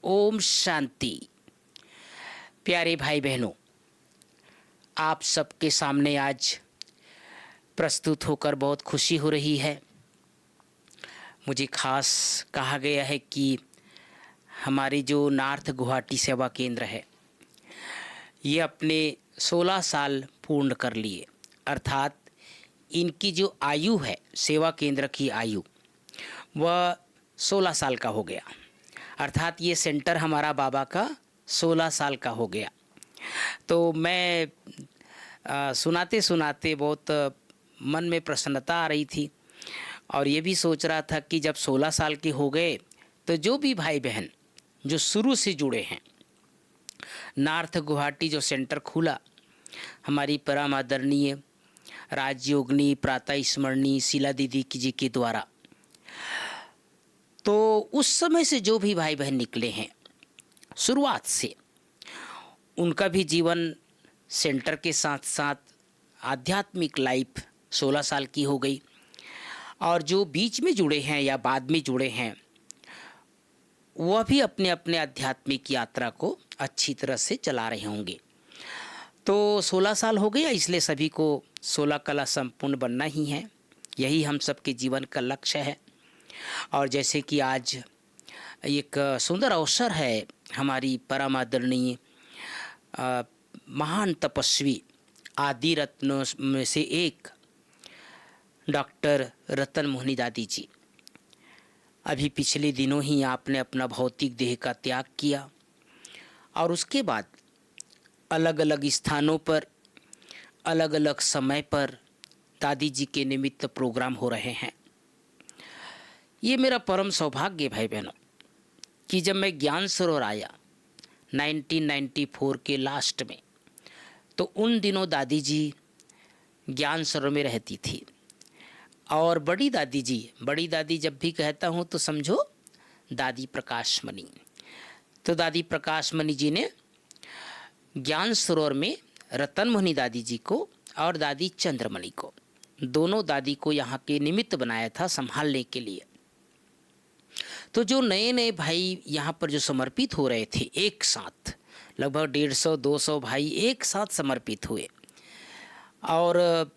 ओम शांति। प्यारे भाई बहनों, आप सबके सामने आज प्रस्तुत होकर बहुत खुशी हो रही है। मुझे खास कहा गया है कि हमारे जो नॉर्थ गुवाहाटी सेवा केंद्र है, ये अपने 16 साल पूर्ण कर लिए। अर्थात इनकी जो आयु है, सेवा केंद्र की आयु, वह 16 साल का हो गया। अर्थात ये सेंटर हमारा बाबा का 16 साल का हो गया। तो मैं सुनाते सुनाते बहुत मन में प्रसन्नता आ रही थी और ये भी सोच रहा था कि जब 16 साल के हो गए तो जो भी भाई बहन जो शुरू से जुड़े हैं, नॉर्थ गुवाहाटी जो सेंटर खुला हमारी परम आदरणीय राजयोगिनी प्रातः स्मरणी शीला दीदी जी के द्वारा, तो उस समय से जो भी भाई बहन निकले हैं शुरुआत से, उनका भी जीवन सेंटर के साथ साथ आध्यात्मिक लाइफ 16 साल की हो गई। और जो बीच में जुड़े हैं या बाद में जुड़े हैं, वह भी अपने अपने आध्यात्मिक यात्रा को अच्छी तरह से चला रहे होंगे। तो 16 साल हो गया, इसलिए सभी को 16 कला संपूर्ण बनना ही है। यही हम सबके जीवन का लक्ष्य है। और जैसे कि आज एक सुंदर अवसर है, हमारी परम आदरणीय महान तपस्वी आदि रत्नों में से एक डॉक्टर रतन मोहनी दादी जी, अभी पिछले दिनों ही आपने अपना भौतिक देह का त्याग किया और उसके बाद अलग अलग स्थानों पर अलग अलग समय पर दादी जी के निमित्त प्रोग्राम हो रहे हैं। ये मेरा परम सौभाग्य भाई बहनों कि जब मैं ज्ञान सरोवर आया 1994 के लास्ट में, तो उन दिनों दादी जी ज्ञान सरोवर में रहती थी। और बड़ी दादी जब भी कहता हूँ तो समझो दादी प्रकाश मणि। तो दादी प्रकाश मणि जी ने ज्ञान सरोवर में रतन मोहनी दादी जी को और दादी चंद्रमणि को, दोनों दादी को यहाँ के निमित्त बनाया था संभालने के लिए। तो जो नए नए भाई यहाँ पर जो समर्पित हो रहे थे, एक साथ लगभग 150-200 भाई एक साथ समर्पित हुए। और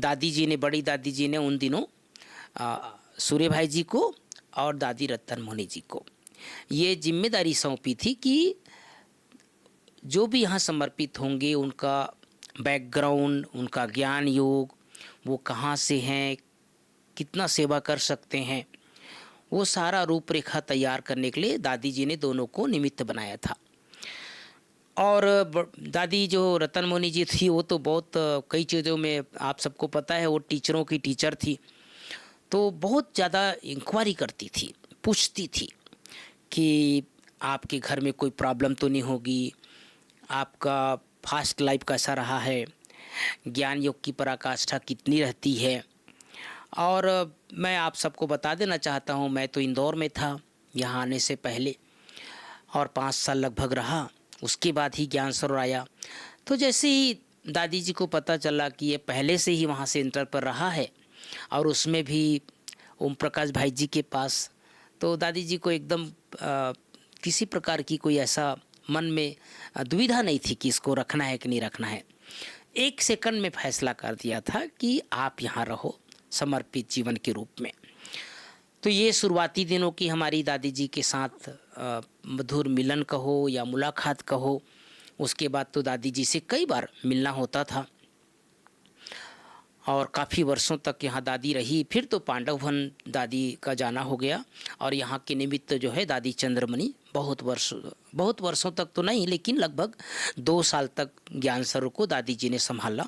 दादी जी ने, बड़ी दादी जी ने उन दिनों सूर्य भाई जी को और दादी रतन मोहनी जी को ये जिम्मेदारी सौंपी थी कि जो भी यहाँ समर्पित होंगे, उनका बैकग्राउंड, उनका ज्ञान योग, वो कहाँ से हैं, कितना सेवा कर सकते हैं, वो सारा रूपरेखा तैयार करने के लिए दादी जी ने दोनों को निमित्त बनाया था। और दादी जो रतन मोहनी जी थी, वो तो बहुत कई चीज़ों में आप सबको पता है, वो टीचरों की टीचर थी। तो बहुत ज़्यादा इंक्वायरी करती थी, पूछती थी कि आपके घर में कोई प्रॉब्लम तो नहीं होगी, आपका फास्ट लाइफ कैसा रहा है, ज्ञान योग की पराकाष्ठा कितनी रहती है। और मैं आप सबको बता देना चाहता हूँ, मैं तो इंदौर में था यहाँ आने से पहले और 5 साल लगभग रहा, उसके बाद ही ज्ञान सरोवर आया। तो जैसे ही दादी जी को पता चला कि ये पहले से ही वहाँ सेंटर पर रहा है और उसमें भी ओम प्रकाश भाई जी के पास, तो दादी जी को एकदम किसी प्रकार की कोई ऐसा मन में दुविधा नहीं थी कि इसको रखना है कि नहीं रखना है। 1 सेकंड में फैसला कर दिया था कि आप यहाँ रहो समर्पित जीवन के रूप में। तो ये शुरुआती दिनों की हमारी दादी जी के साथ मधुर मिलन कहो या मुलाकात कहो। उसके बाद तो दादी जी से कई बार मिलना होता था और काफ़ी वर्षों तक यहाँ दादी रही। फिर तो पांडववन दादी का जाना हो गया और यहाँ के निमित्त जो है दादी चंद्रमणि बहुत वर्षों तक तो नहीं, लेकिन लगभग 2 साल तक ज्ञान सरोवर को दादी जी ने संभाला।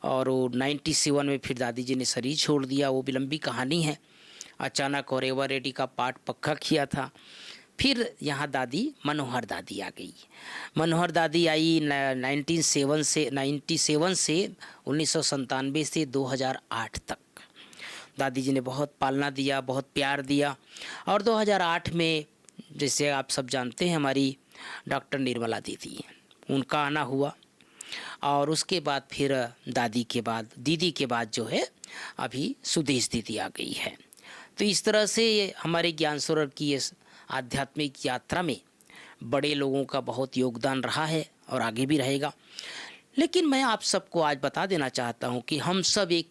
और वो 97 में फिर दादी जी ने शरीर छोड़ दिया, वो भी लंबी कहानी है। अचानक और एवर रेडी का पाठ पक्का किया था। फिर यहाँ दादी मनोहर दादी आ गई। मनोहर दादी आई 97 से 1997 से 2008 तक दादी जी ने बहुत पालना दिया, बहुत प्यार दिया। और 2008 में जैसे आप सब जानते हैं, हमारी डॉक्टर निर्मला दीदी, उनका आना हुआ। और उसके बाद फिर दीदी के बाद जो है अभी सुदेश दीदी आ गई है। तो इस तरह से हमारे ज्ञान सरोवर की इस आध्यात्मिक यात्रा में बड़े लोगों का बहुत योगदान रहा है और आगे भी रहेगा। लेकिन मैं आप सबको आज बता देना चाहता हूं कि हम सब एक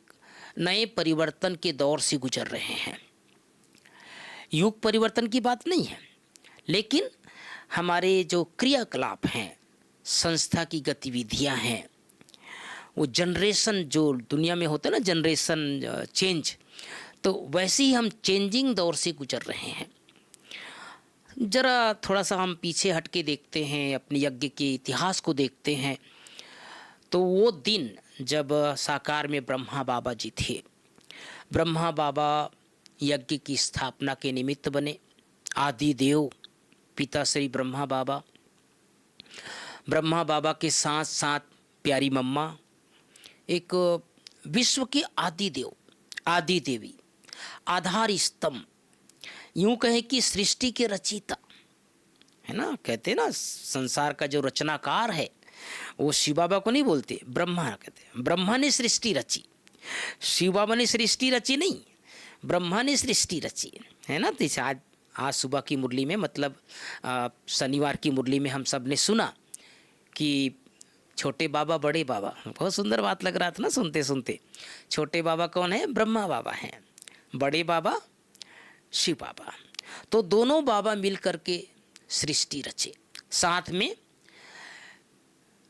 नए परिवर्तन के दौर से गुजर रहे हैं। युग परिवर्तन की बात नहीं है, लेकिन हमारे जो क्रियाकलाप हैं, संस्था की गतिविधियां हैं, वो जनरेशन जो दुनिया में होता है ना, जनरेशन चेंज, तो वैसे ही हम चेंजिंग दौर से गुजर रहे हैं। ज़रा थोड़ा सा हम पीछे हट के देखते हैं, अपने यज्ञ के इतिहास को देखते हैं, तो वो दिन जब साकार में ब्रह्मा बाबा जी थे, ब्रह्मा बाबा यज्ञ की स्थापना के निमित्त बने। आदि देव पिता श्री ब्रह्मा बाबा के साथ साथ प्यारी मम्मा, एक विश्व के आदि देव, आदि देवी, आधार स्तंभ, यूं कहें कि सृष्टि के रचयिता है ना। कहते हैं ना, संसार का जो रचनाकार है वो शिव बाबा को नहीं बोलते, ब्रह्मा कहते हैं। ब्रह्मा ने सृष्टि रची, शिव बाबा ने सृष्टि रची नहीं, ब्रह्मा ने सृष्टि रची है ना। तो आज सुबह की मुरली में, मतलब शनिवार की मुरली में हम सब ने सुना कि छोटे बाबा बड़े बाबा, बहुत सुंदर बात लग रहा था ना सुनते सुनते। छोटे बाबा कौन है? ब्रह्मा बाबा हैं। बड़े बाबा शिव बाबा। तो दोनों बाबा मिल करके सृष्टि रचे, साथ में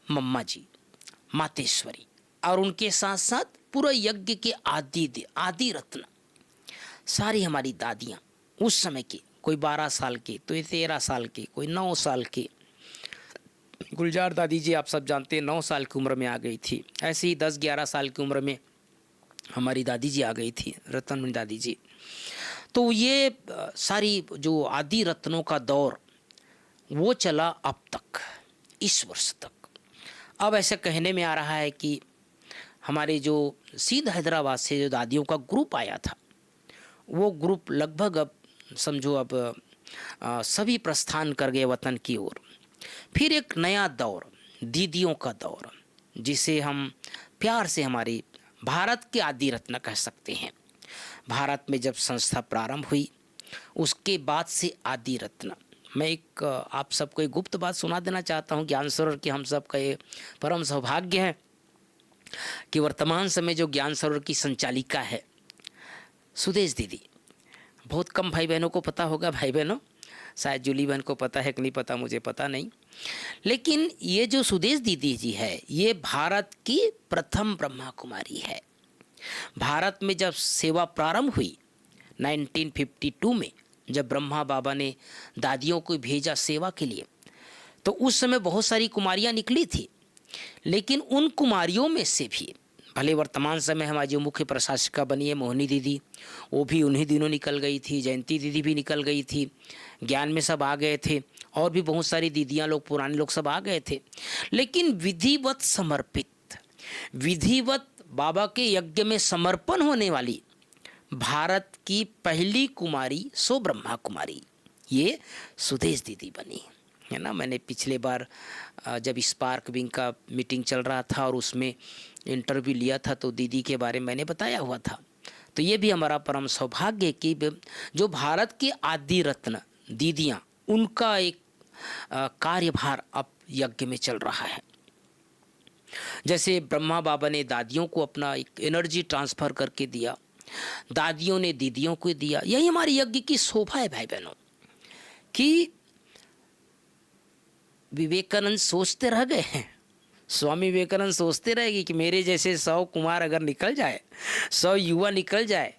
मम्मा जी मातेश्वरी, और उनके साथ साथ पूरा यज्ञ के आदि रत्न, सारी हमारी दादियाँ उस समय की, कोई 12 साल के, तो 13 साल के, कोई 9 साल के। गुलजार दादी जी आप सब जानते हैं 9 साल की उम्र में आ गई थी। ऐसे ही 10-11 साल की उम्र में हमारी दादी जी आ गई थी, रतनमणि दादी जी। तो ये सारी जो आदि रत्नों का दौर वो चला अब तक, इस वर्ष तक। अब ऐसा कहने में आ रहा है कि हमारे जो सीध हैदराबाद से जो दादियों का ग्रुप आया था, वो ग्रुप लगभग अब समझो अब सभी प्रस्थान कर गए वतन की ओर। फिर एक नया दौर, दीदियों का दौर, जिसे हम प्यार से हमारी भारत के आदि रत्न कह सकते हैं। भारत में जब संस्था प्रारंभ हुई, उसके बाद से आदि रत्न। मैं एक आप सबको एक गुप्त बात सुना देना चाहता हूँ। ज्ञान सरोवर की हम सब का ये परम सौभाग्य है कि वर्तमान समय जो ज्ञान सरोवर की संचालिका है सुदेश दीदी, बहुत कम भाई बहनों को पता होगा, भाई बहनों शायद जूली बहन को पता है कि नहीं पता, मुझे पता नहीं, लेकिन ये जो सुदेश दीदी जी है, ये भारत की प्रथम ब्रह्मा कुमारी है। भारत में जब सेवा प्रारंभ हुई 1952 में, जब ब्रह्मा बाबा ने दादियों को भेजा सेवा के लिए, तो उस समय बहुत सारी कुमारियां निकली थी, लेकिन उन कुमारियों में से भी, भले वर्तमान समय हमारी जो मुख्य प्रशासिका बनी है मोहिनी दीदी, वो भी उन्हीं दिनों निकल गई थी, जयंती दीदी भी निकल गई थी, ज्ञान में सब आ गए थे, और भी बहुत सारी दीदियां लोग, पुराने लोग सब आ गए थे। लेकिन विधिवत समर्पित, विधिवत बाबा के यज्ञ में समर्पण होने वाली भारत की पहली कुमारी सो ब्रह्मा कुमारी, ये सुदेश दीदी बनी है ना। मैंने पिछले बार जब स्पार्क विंग का मीटिंग चल रहा था और उसमें इंटरव्यू लिया था, तो दीदी के बारे में मैंने बताया हुआ था। तो ये भी हमारा परम सौभाग्य है कि जो भारत के आदि रत्न दीदियाँ, उनका एक कार्यभार अब यज्ञ में चल रहा है। जैसे ब्रह्मा बाबा ने दादियों को अपना एक एनर्जी ट्रांसफ़र करके दिया, दादियों ने दीदियों को दिया। यही हमारे यज्ञ की शोभा है भाई बहनों, कि विवेकानंद सोचते रह गए हैं, स्वामी विवेकानंद सोचते रह गए कि मेरे जैसे 100 कुमार अगर निकल जाए, 100 युवा निकल जाए,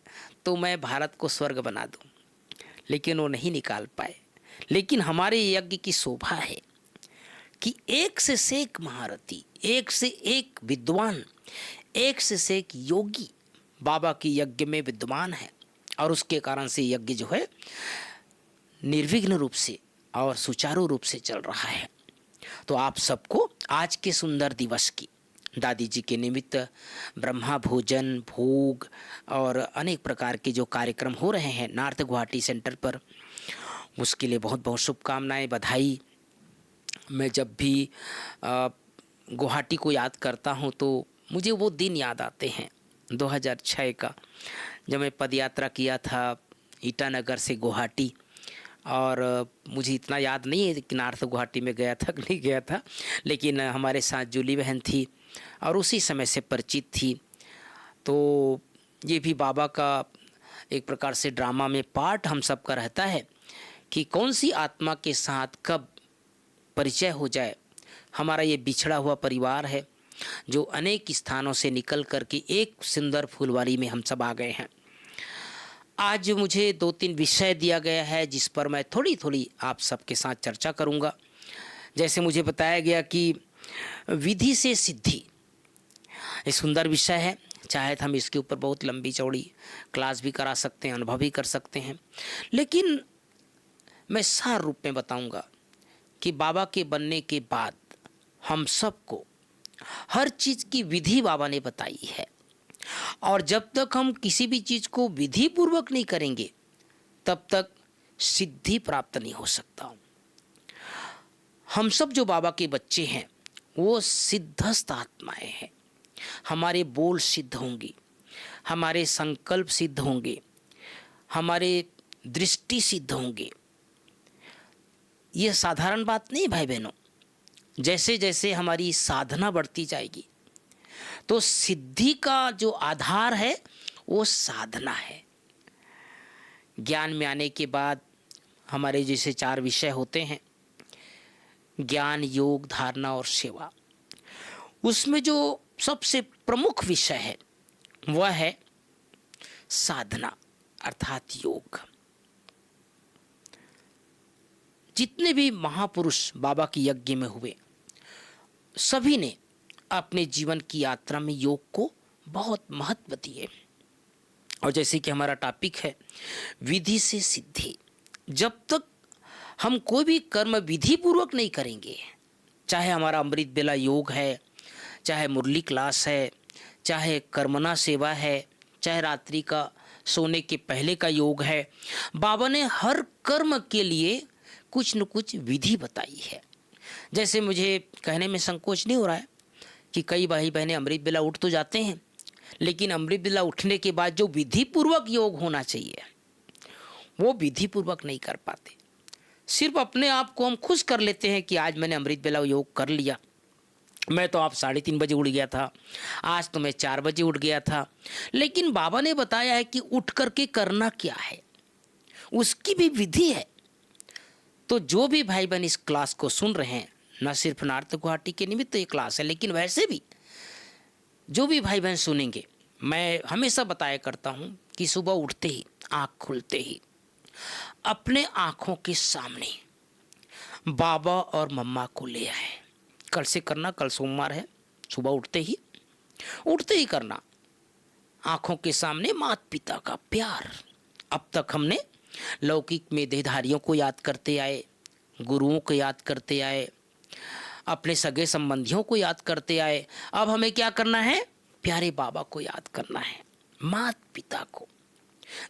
तो मैं भारत को स्वर्ग बना दूं, लेकिन वो नहीं निकाल पाए। लेकिन हमारे यज्ञ की शोभा है कि एक से एक महारथी, एक से एक विद्वान, एक से एक योगी बाबा की यज्ञ में विद्वान है, और उसके कारण से यज्ञ जो है निर्विघ्न रूप से और सुचारू रूप से चल रहा है। तो आप सबको आज के सुंदर दिवस की, दादी जी के निमित्त ब्रह्मा भोजन, भोग और अनेक प्रकार के जो कार्यक्रम हो रहे हैं नॉर्थ गुवाहाटी सेंटर पर, उसके लिए बहुत बहुत शुभकामनाएं, बधाई। मैं जब भी गुवाहाटी को याद करता हूं तो मुझे वो दिन याद आते हैं 2006 का, जब मैं पदयात्रा किया था ईटानगर से गुवाहाटी, और मुझे इतना याद नहीं है कि नॉर्थ गुवाहाटी में गया था कि नहीं गया था, लेकिन हमारे साथ जूली बहन थी और उसी समय से परिचित थी। तो ये भी बाबा का एक प्रकार से ड्रामा में पार्ट हम सब का रहता है कि कौन सी आत्मा के साथ कब परिचय हो जाए। हमारा ये बिछड़ा हुआ परिवार है जो अनेक स्थानों से निकल कर के एक सुंदर फुलवारी में हम सब आ गए हैं। आज मुझे 2-3 विषय दिया गया है जिस पर मैं थोड़ी थोड़ी आप सबके साथ चर्चा करूंगा। जैसे मुझे बताया गया कि विधि से सिद्धि, ये सुंदर विषय है। चाहे तो हम इसके ऊपर बहुत लंबी चौड़ी क्लास भी करा सकते हैं, अनुभव भी कर सकते हैं, लेकिन मैं सार रूप में बताऊंगा कि बाबा के बनने के बाद हम सबको हर चीज़ की विधि बाबा ने बताई है, और जब तक हम किसी भी चीज़ को विधि पूर्वक नहीं करेंगे तब तक सिद्धि प्राप्त नहीं हो सकता। हम सब जो बाबा के बच्चे हैं वो सिद्धस्थ आत्माएं हैं। हमारे बोल सिद्ध होंगे, हमारे संकल्प सिद्ध होंगे, हमारे दृष्टि सिद्ध होंगे। ये साधारण बात नहीं भाई बहनों। जैसे जैसे हमारी साधना बढ़ती जाएगी तो सिद्धि का जो आधार है वो साधना है। ज्ञान में आने के बाद हमारे जैसे 4 विषय होते हैं, ज्ञान, योग, धारणा और सेवा। उसमें जो सबसे प्रमुख विषय है वह है साधना अर्थात योग। जितने भी महापुरुष बाबा के यज्ञ में हुए सभी ने अपने जीवन की यात्रा में योग को बहुत महत्व दिए। और जैसे कि हमारा टॉपिक है विधि से सिद्धि, जब तक हम कोई भी कर्म विधि पूर्वक नहीं करेंगे, चाहे हमारा अमृत बेला योग है, चाहे मुरली क्लास है, चाहे कर्मना सेवा है, चाहे रात्रि का सोने के पहले का योग है, बाबा ने हर कर्म के लिए कुछ न कुछ विधि बताई है। जैसे मुझे कहने में संकोच नहीं हो रहा है कि कई भाई बहनें अमृत बेला उठ तो जाते हैं, लेकिन अमृत बेला उठने के बाद जो विधि पूर्वक योग होना चाहिए वो विधि पूर्वक नहीं कर पाते। सिर्फ अपने आप को हम खुश कर लेते हैं कि आज मैंने अमृत बेला योग कर लिया, मैं तो आप 3:30 बजे उठ गया था, आज तो मैं 4 बजे उठ गया था। लेकिन बाबा ने बताया है कि उठ करके करना क्या है, उसकी भी विधि है। तो जो भी भाई बहन इस क्लास को सुन रहे हैं, न सिर्फ नॉर्थ गुवाहाटी के निमित्त तो ये क्लास है, लेकिन वैसे भी जो भी भाई बहन सुनेंगे, मैं हमेशा बताया करता हूँ कि सुबह उठते ही, आँख खुलते ही अपने आँखों के सामने बाबा और मम्मा को ले आए। कल से करना, कल सोमवार है, सुबह उठते ही करना। आँखों के सामने माता पिता का प्यार। अब तक हमने लौकिक में देहधारियों को याद करते आए, गुरुओं को याद करते आए, अपने सगे संबंधियों को याद करते आए। अब हमें क्या करना है? प्यारे बाबा को याद करना है, माता पिता को।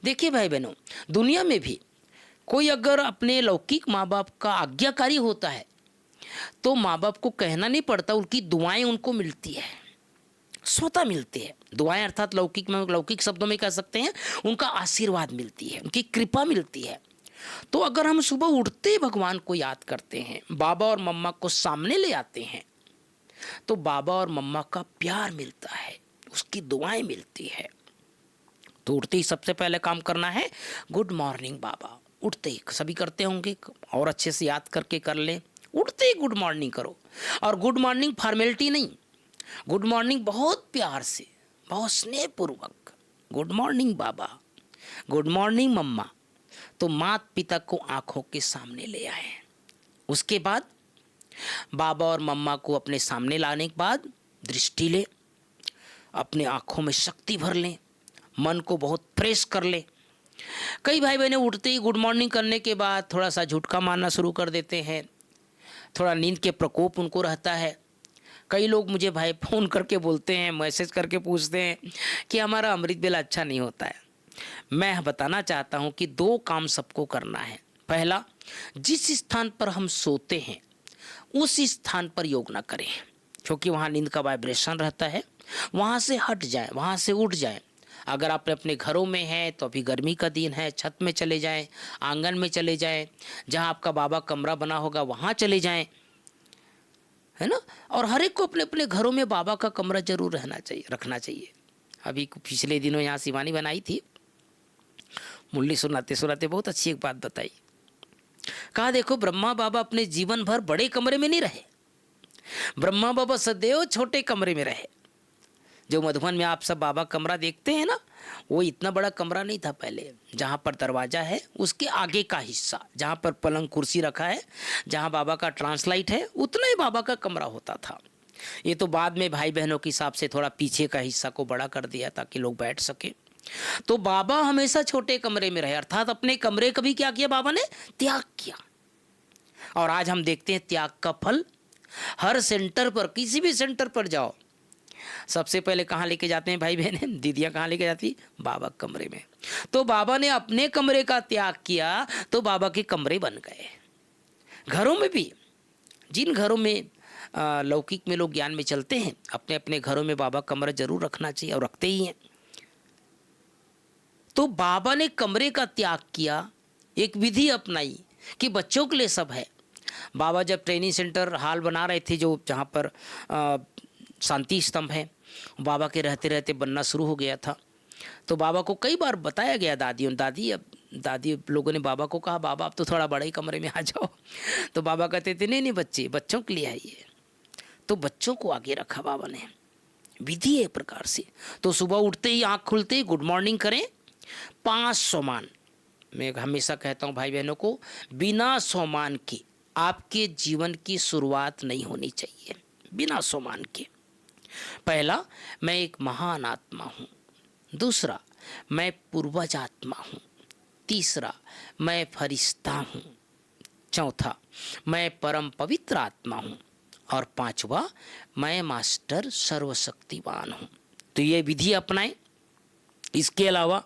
देखिए भाई बहनों, दुनिया में भी कोई अगर अपने लौकिक माँ बाप का आज्ञाकारी होता है तो माँ बाप को कहना नहीं पड़ता, उनकी दुआएं उनको मिलती है, स्वतः मिलती है। दुआएं अर्थात लौकिक शब्दों में कह सकते हैं उनका आशीर्वाद मिलती है, उनकी कृपा मिलती है। तो अगर हम सुबह उठते ही भगवान को याद करते हैं, बाबा और मम्मा को सामने ले आते हैं, तो बाबा और मम्मा का प्यार मिलता है, उसकी दुआएं मिलती है। तो उठते ही सबसे पहले काम करना है गुड मॉर्निंग बाबा। उठते ही सभी करते होंगे, और अच्छे से याद करके कर लें। उठते ही गुड मॉर्निंग करो, और गुड मॉर्निंग फॉर्मेलिटी नहीं, गुड मॉर्निंग बहुत प्यार से, बहुत स्नेहपूर्वक, गुड मॉर्निंग बाबा, गुड मॉर्निंग मम्मा। तो माता पिता को आंखों के सामने ले आए। उसके बाद बाबा और मम्मा को अपने सामने लाने के बाद दृष्टि ले, अपने आंखों में शक्ति भर लें, मन को बहुत फ्रेश कर ले। कई भाई बहनें उठते ही गुड मॉर्निंग करने के बाद थोड़ा सा झुटका मारना शुरू कर देते हैं, थोड़ा नींद के प्रकोप उनको रहता है। कई लोग मुझे भाई फ़ोन करके बोलते हैं, मैसेज करके पूछते हैं कि हमारा अमृत बेला अच्छा नहीं होता है। मैं बताना चाहता हूं कि 2 काम सबको करना है। पहला, जिस स्थान पर हम सोते हैं उस स्थान पर योग ना करें, क्योंकि वहाँ नींद का वाइब्रेशन रहता है। वहाँ से हट जाएं, वहाँ से उठ जाएं। अगर आप अपने घरों में हैं तो अभी गर्मी का दिन है, छत में चले जाएं, आंगन में चले जाएं, जहां आपका बाबा कमरा बना होगा वहां चले जाएं, है ना। और हर एक को अपने अपने घरों में बाबा का कमरा जरूर रखना चाहिए। अभी पिछले दिनों यहाँ शिवानी बनाई थी, मुरली सुनाते सुनाते बहुत अच्छी एक बात बताई। कहा देखो ब्रह्मा बाबा अपने जीवन भर बड़े कमरे में नहीं रहे, ब्रह्मा बाबा सदैव छोटे कमरे में रहे। जो मधुबन में आप सब बाबा कमरा देखते हैं ना, वो इतना बड़ा कमरा नहीं था पहले। जहाँ पर दरवाज़ा है उसके आगे का हिस्सा, जहाँ पर पलंग कुर्सी रखा है, जहाँ बाबा का ट्रांसलाइट है, उतना ही बाबा का कमरा होता था। ये तो बाद में भाई बहनों के हिसाब से थोड़ा पीछे का हिस्सा को बड़ा कर दिया ताकि लोग बैठ सके। तो बाबा हमेशा छोटे कमरे में रहे, अर्थात अपने कमरे का भी क्या किया बाबा ने, त्याग किया। और आज हम देखते हैं त्याग का फल हर सेंटर पर, किसी भी सेंटर पर जाओ, सबसे पहले कहाँ लेके जाते हैं भाई बहने, दीदियाँ कहाँ लेके जाती, बाबा कमरे में। तो बाबा ने अपने कमरे का त्याग किया तो बाबा के कमरे बन गए। घरों में भी, जिन घरों में लौकिक में लोग ज्ञान में चलते हैं, अपने अपने घरों में बाबा कमरा जरूर रखना चाहिए और रखते ही हैं। तो बाबा ने कमरे का त्याग किया, एक विधि अपनाई कि बच्चों के लिए सब है। बाबा जब ट्रेनिंग सेंटर हाल बना रहे थे, जो जहाँ पर शांति स्तंभ है, बाबा के रहते रहते बनना शुरू हो गया था। तो बाबा को कई बार बताया गया, दादी लोगों ने बाबा को कहा बाबा आप तो थोड़ा बड़े ही कमरे में आ जाओ। तो बाबा कहते थे नहीं बच्चों के लिए है ये। तो बच्चों को आगे रखा बाबा ने, विधि है प्रकार से। तो सुबह उठते ही, आँख खुलते ही गुड मॉर्निंग करें, 5 सोमान। मैं हमेशा कहता हूँ भाई बहनों को, बिना सोमान के आपके जीवन की शुरुआत नहीं होनी चाहिए, बिना सोमान के। पहला, मैं एक महान आत्मा हूँ। दूसरा, मैं पूर्वज आत्मा हूँ। तीसरा, मैं फरिश्ता हूँ। चौथा, मैं परम पवित्र आत्मा हूँ। और पांचवा, मैं मास्टर सर्वशक्तिवान हूँ। तो ये विधि अपनाएं। इसके अलावा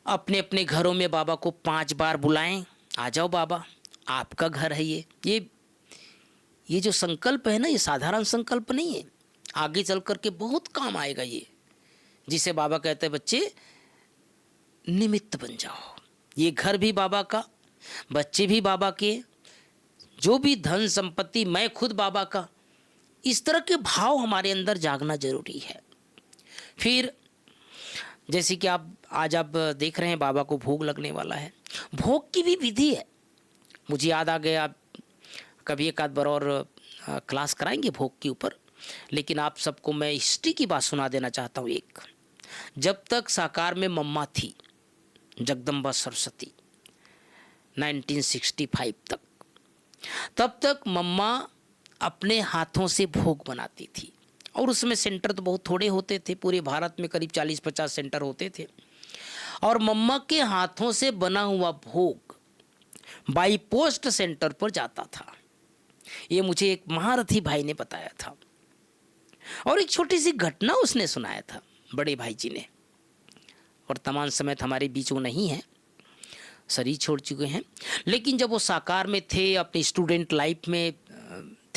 अपने अपने घरों में बाबा को 5 बार बुलाएं, आ जाओ बाबा, आपका घर है ये जो संकल्प है ना, ये साधारण संकल्प नहीं है, आगे चल कर के बहुत काम आएगा ये। जिसे बाबा कहते हैं बच्चे निमित्त बन जाओ। ये घर भी बाबा का, बच्चे भी बाबा के, जो भी धन संपत्ति, मैं खुद बाबा का। इस तरह के भाव हमारे अंदर जागना जरूरी है। फिर जैसे कि आज आप देख रहे हैं बाबा को भोग लगने वाला है, भोग की भी विधि है। मुझे याद आ गया, कभी एक आध बार और क्लास कराएंगे भोग के ऊपर, लेकिन आप सबको मैं हिस्ट्री की बात सुना देना चाहता हूँ। एक, जब तक साकार में मम्मा थी, जगदम्बा सरस्वती, 1965 तक, तब तक मम्मा अपने हाथों से भोग बनाती थी। और उसमें सेंटर तो बहुत थोड़े होते थे, पूरे भारत में करीब 40-50 सेंटर होते थे। और मम्मा के हाथों से बना हुआ भोग बाई पोस्ट सेंटर पर जाता था। ये मुझे एक महारथी भाई ने बताया था। और एक छोटी सी घटना उसने सुनाया था, बड़े भाई जी ने। वर्तमान समय हमारे बीच वो नहीं है, शरीर छोड़ चुके हैं। लेकिन जब वो साकार में थे, अपनी स्टूडेंट लाइफ में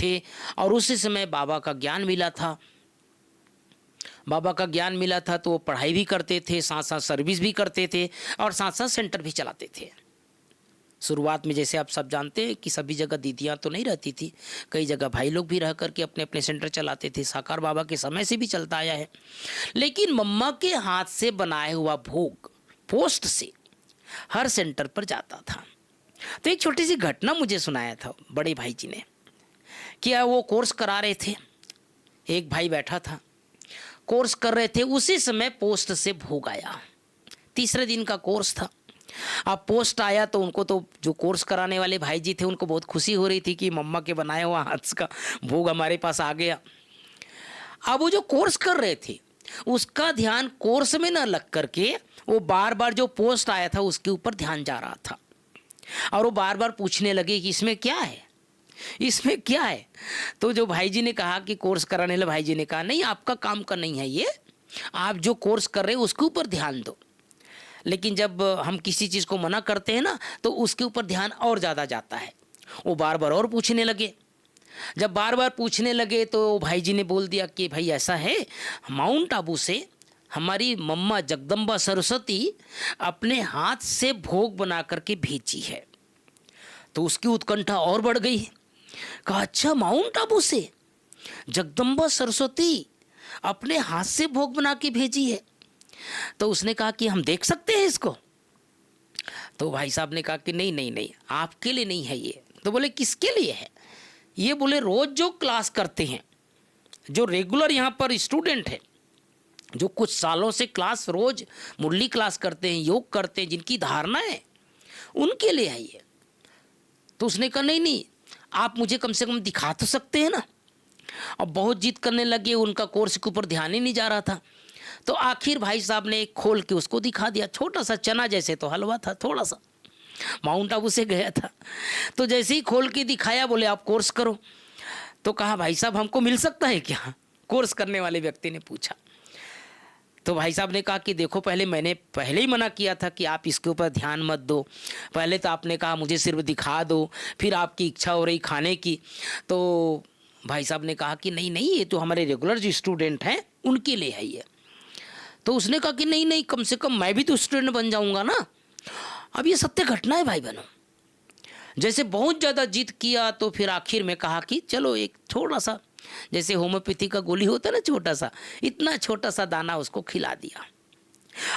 थे, और उसी समय बाबा का ज्ञान मिला था। बाबा का ज्ञान मिला था तो वो पढ़ाई भी करते थे, साथ साथ सर्विस भी करते थे, और साथ साथ सेंटर भी चलाते थे। शुरुआत में जैसे आप सब जानते हैं कि सभी जगह दीदियाँ तो नहीं रहती थी, कई जगह भाई लोग भी रह करके अपने अपने सेंटर चलाते थे। साकार बाबा के समय से भी चलता आया है। लेकिन मम्मा के हाथ से बनाया हुआ भोग पोस्ट से हर सेंटर पर जाता था। तो एक छोटी सी घटना मुझे सुनाया था बड़े भाई जी ने। क्या वो कोर्स करा रहे थे, एक भाई बैठा था, कोर्स कर रहे थे, उसी समय पोस्ट से भोग आया। तीसरे दिन का कोर्स था। अब पोस्ट आया तो उनको, तो जो कोर्स कराने वाले भाई जी थे, उनको बहुत खुशी हो रही थी कि मम्मा के बनाया हुआ हाथ का भोग हमारे पास आ गया। अब वो जो कोर्स कर रहे थे उसका ध्यान कोर्स में न लग करके वो बार बार जो पोस्ट आया था उसके ऊपर ध्यान जा रहा था। और वो बार बार पूछने लगे कि इसमें क्या है, इसमें क्या है। तो जो भाई जी ने कहा कि कोर्स कराने वाले भाई जी ने कहा, नहीं आपका काम का नहीं है ये, आप जो कोर्स कर रहे हो उसके ऊपर ध्यान दो। लेकिन जब हम किसी चीज़ को मना करते हैं ना, तो उसके ऊपर ध्यान और ज़्यादा जाता है। वो बार बार और पूछने लगे। जब बार बार पूछने लगे तो भाई जी ने बोल दिया कि भाई ऐसा है, माउंट आबू से हमारी मम्मा जगदम्बा सरस्वती अपने हाथ से भोग बना करके भेजी है। तो उसकी उत्कंठा और बढ़ गई। कहा अच्छा, माउंट आबू से जगदम्बा सरस्वती अपने हाथ से भोग बना के भेजी है। तो उसने कहा कि हम देख सकते हैं इसको। तो भाई साहब ने कहा कि नहीं नहीं नहीं, आपके लिए नहीं है ये। तो बोले किसके लिए है ये? बोले रोज जो क्लास करते हैं, जो रेगुलर यहाँ पर स्टूडेंट है, जो कुछ सालों से क्लास रोज मुरली क्लास करते हैं, योग करते हैं, जिनकी धारणा है, उनके लिए है ये। तो उसने कहा नहीं नहीं, आप मुझे कम से कम दिखा तो सकते हैं ना। अब बहुत जिद करने लगे, उनका कोर्स के ऊपर ध्यान ही नहीं जा रहा था। तो आखिर भाई साहब ने खोल के उसको दिखा दिया। छोटा सा चना जैसे तो हलवा था, थोड़ा सा, माउंट आबू से गया था। तो जैसे ही खोल के दिखाया, बोले आप कोर्स करो। तो कहा भाई साहब हमको मिल सकता है क्या? कोर्स करने वाले व्यक्ति ने पूछा। तो भाई साहब ने कहा कि देखो, मैंने पहले ही मना किया था कि आप इसके ऊपर ध्यान मत दो। पहले तो आपने कहा मुझे सिर्फ दिखा दो, फिर आपकी इच्छा हो रही खाने की। तो भाई साहब ने कहा कि नहीं नहीं, ये तो हमारे रेगुलर जो स्टूडेंट हैं उनके लिए है ये। तो उसने कहा कि नहीं नहीं, कम से कम मैं भी तो स्टूडेंट बन जाऊंगा ना। अब ये सत्य घटना है भाई बहनों। जैसे बहुत ज़्यादा जिद किया, तो फिर आखिर में कहा कि चलो एक थोड़ा सा, जैसे होम्योपैथी का गोली होता है ना, छोटा सा, इतना छोटा सा दाना उसको खिला दिया।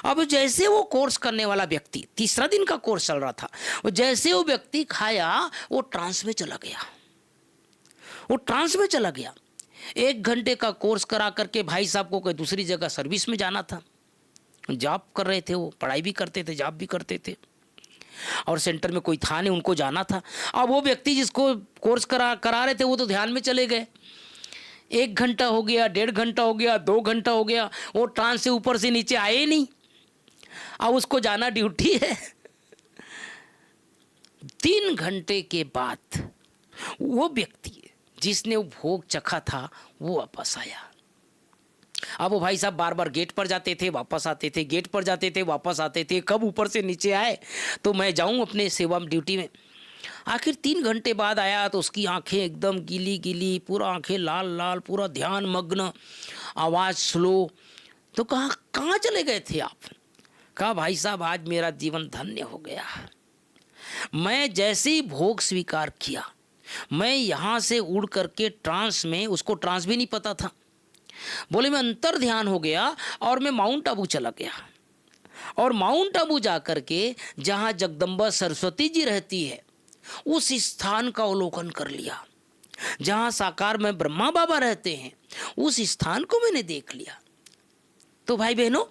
अब जैसे वो कोर्स करने वाला व्यक्ति, तीसरा दिन का कोर्स चल रहा था, वो जैसे वो व्यक्ति खाया, वो ट्रांस में चला गया। वो ट्रांस में चला गया। 1 घंटे का कोर्स करा करके भाई साहब को कोई दूसरी जगह सर्विस में जाना था। जॉब कर रहे थे, वो पढ़ाई भी करते थे, जॉब भी करते थे, और सेंटर में कोई था नहीं, उनको जाना था। अब वो व्यक्ति जिसको कोर्स करा रहे थे, वो तो ध्यान में चले गए। 1 घंटा हो गया, 1.5 घंटा हो गया, 2 घंटा हो गया, वो ट्रांस से ऊपर से नीचे आए नहीं। अब उसको जाना ड्यूटी है। 3 घंटे के बाद वो व्यक्ति जिसने वो भोग चखा था, वो वापस आया। अब वो भाई साहब बार बार गेट पर जाते थे, वापस आते थे, गेट पर जाते थे, वापस आते थे। कब ऊपर से नीचे आए तो मैं जाऊं अपने सेवा ड्यूटी में। आखिर 3 घंटे बाद आया तो उसकी आंखें एकदम गीली गीली, पूरा आंखें लाल लाल, पूरा ध्यान मग्न, आवाज़ स्लो। तो कहा कहाँ चले गए थे आप? कहा भाई साहब, आज मेरा जीवन धन्य हो गया। मैं जैसे ही भोग स्वीकार किया, मैं यहाँ से उड़ करके ट्रांस में, उसको ट्रांस भी नहीं पता था, बोले मैं अंतर ध्यान हो गया और मैं माउंट आबू चला गया। और माउंट आबू जाकर के जहाँ जगदम्बा सरस्वती जी रहती है, उस स्थान का अवलोकन कर लिया। जहाँ साकार में ब्रह्मा बाबा रहते हैं, उस स्थान को मैंने देख लिया। तो भाई बहनों,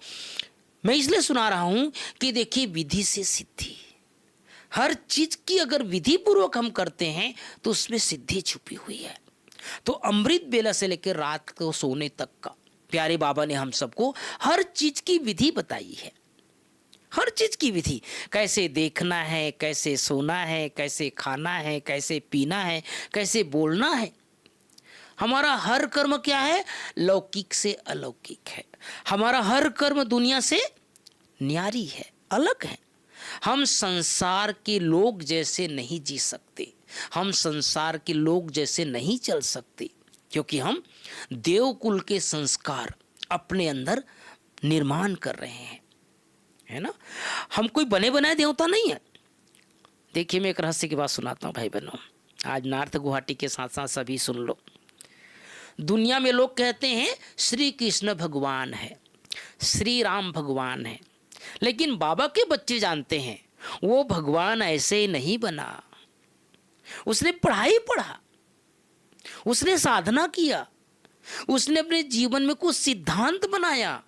मैं इसलिए सुना रहा हूं कि देखिए, विधि से सिद्धि, हर चीज की अगर विधि पूर्वक हम करते हैं तो उसमें सिद्धि छुपी हुई है। तो अमृत बेला से लेकर रात को सोने तक का प्यारे बाबा ने हम सबको हर चीज की विधि बताई है। हर चीज की विधि, कैसे देखना है, कैसे सोना है, कैसे खाना है, कैसे पीना है, कैसे बोलना है। हमारा हर कर्म क्या है? लौकिक से अलौकिक है। हमारा हर कर्म दुनिया से न्यारी है, अलग है। हम संसार के लोग जैसे नहीं जी सकते, हम संसार के लोग जैसे नहीं चल सकते, क्योंकि हम देवकुल के संस्कार अपने अंदर निर्माण कर रहे हैं, है ना। हम कोई बने बनाए देवता नहीं है। देखिए, मैं एक रहस्य की बात सुनाता हूँ भाई बहनों, आज नॉर्थ गुवाहाटी के साथ साथ सभी सुन लो। दुनिया में लोग कहते हैं श्री कृष्ण भगवान है, श्री राम भगवान है, लेकिन बाबा के बच्चे जानते हैं वो भगवान ऐसे नहीं बना। उसने पढ़ाई पढ़ा, उसने साधना किया, उसने अपने जीवन में कुछ सिद्धांत बनाया,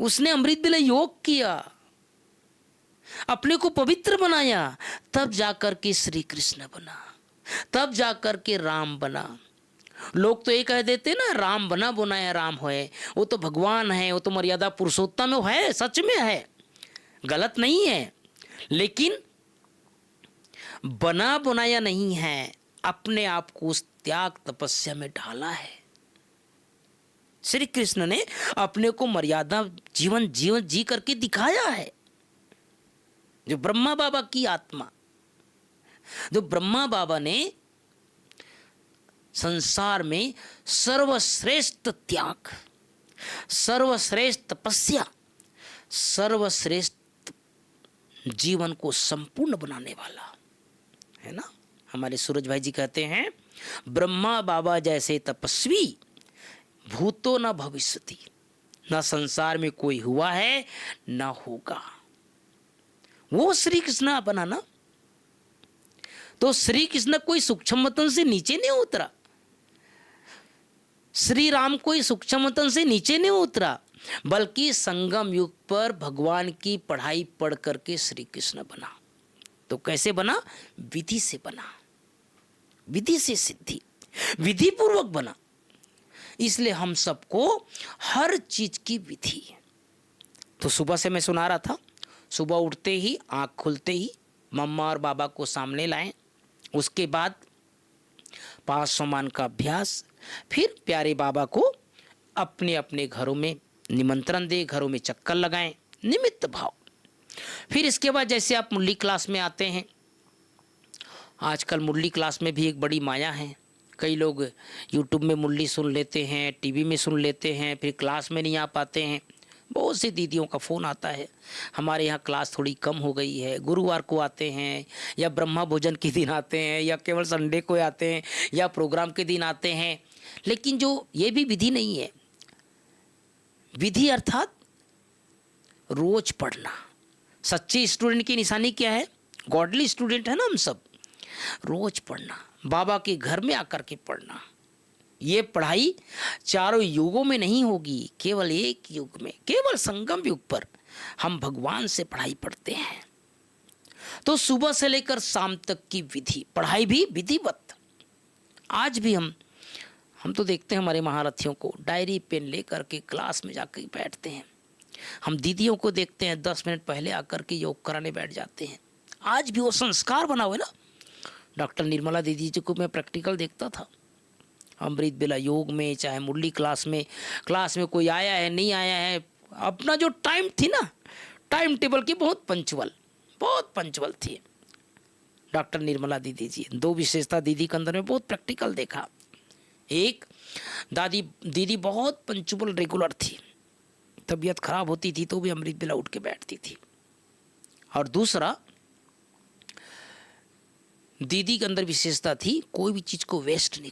उसने अमृत बेला योग किया, अपने को पवित्र बनाया, तब जाकर के श्री कृष्ण बना, तब जाकर के राम बना। लोग तो ये कह देते ना, राम बना बनाया राम होए, वो तो भगवान है, वो तो मर्यादा पुरुषोत्तम में है, सच में है, गलत नहीं है, लेकिन बना बनाया नहीं है, अपने आप को उस त्याग तपस्या में ढाला है। श्री कृष्ण ने अपने को मर्यादा जीवन जी करके दिखाया है। जो ब्रह्मा बाबा की आत्मा, जो ब्रह्मा बाबा ने संसार में सर्वश्रेष्ठ त्याग, सर्वश्रेष्ठ तपस्या, सर्वश्रेष्ठ जीवन को संपूर्ण बनाने वाला है ना। हमारे सूरज भाई जी कहते हैं, ब्रह्मा बाबा जैसे तपस्वी भूतो न भविष्यति, न संसार में कोई हुआ है न होगा। वो श्री कृष्ण बना ना। तो श्री कृष्ण कोई सूक्ष्म मतन से नीचे नहीं उतरा, श्री राम कोई सूक्ष्म मतन से नीचे नहीं उतरा, बल्कि संगम युग पर भगवान की पढ़ाई पढ़ करके श्री कृष्ण बना। तो कैसे बना? विधि से बना, विधि से सिद्धि, विधि पूर्वक बना। इसलिए हम सबको हर चीज की विधि है। तो सुबह से मैं सुना रहा था, सुबह उठते ही आँख खुलते ही मम्मा और बाबा को सामने लाएं, उसके बाद 500 मान का अभ्यास, फिर प्यारे बाबा को अपने अपने घरों में निमंत्रण दे, घरों में चक्कर लगाएं, निमित्त भाव। फिर इसके बाद जैसे आप मुरली क्लास में आते हैं, आजकल मुरली क्लास में भी एक बड़ी माया है। कई लोग यूट्यूब में मुरली सुन लेते हैं, टीवी में सुन लेते हैं, फिर क्लास में नहीं आ पाते हैं। बहुत सी दीदियों का फ़ोन आता है, हमारे यहाँ क्लास थोड़ी कम हो गई है, गुरुवार को आते हैं या ब्रह्मा भोजन के दिन आते हैं या केवल संडे को आते हैं या प्रोग्राम के दिन आते हैं। लेकिन जो ये भी विधि नहीं है। विधि अर्थात रोज पढ़ना। सच्चे स्टूडेंट की निशानी क्या है? गॉडली स्टूडेंट है ना हम सब। रोज पढ़ना, बाबा के घर में आकर के पढ़ना। ये पढ़ाई चारों युगों में नहीं होगी, केवल एक युग में, केवल संगम युग पर हम भगवान से पढ़ाई पढ़ते हैं। तो सुबह से लेकर शाम तक की विधि, पढ़ाई भी विधिवत। आज भी हम तो देखते हैं हमारे महारथियों को डायरी पेन लेकर के क्लास में जाकर बैठते हैं। हम दीदियों को देखते हैं 10 मिनट पहले आकर के योग कराने बैठ जाते हैं। आज भी वो संस्कार बना हुआ है ना। डॉक्टर निर्मला दीदी जी को मैं प्रैक्टिकल देखता था, अमृत बेला योग में, चाहे मुरली क्लास में कोई आया है नहीं आया है, अपना जो टाइम थी ना, टाइम टेबल की बहुत पंचुअल थी डॉक्टर निर्मला दीदी जी। 2 विशेषता दीदी के अंदर में बहुत प्रैक्टिकल देखा। एक, दीदी बहुत पंचुअल रेगुलर थी, तबीयत खराब होती थी तो भी अमृत बेला उठ के बैठती थी। और दूसरा, दीदी के अंदर विशेषता थी, कोई भी चीज को वेस्ट नहीं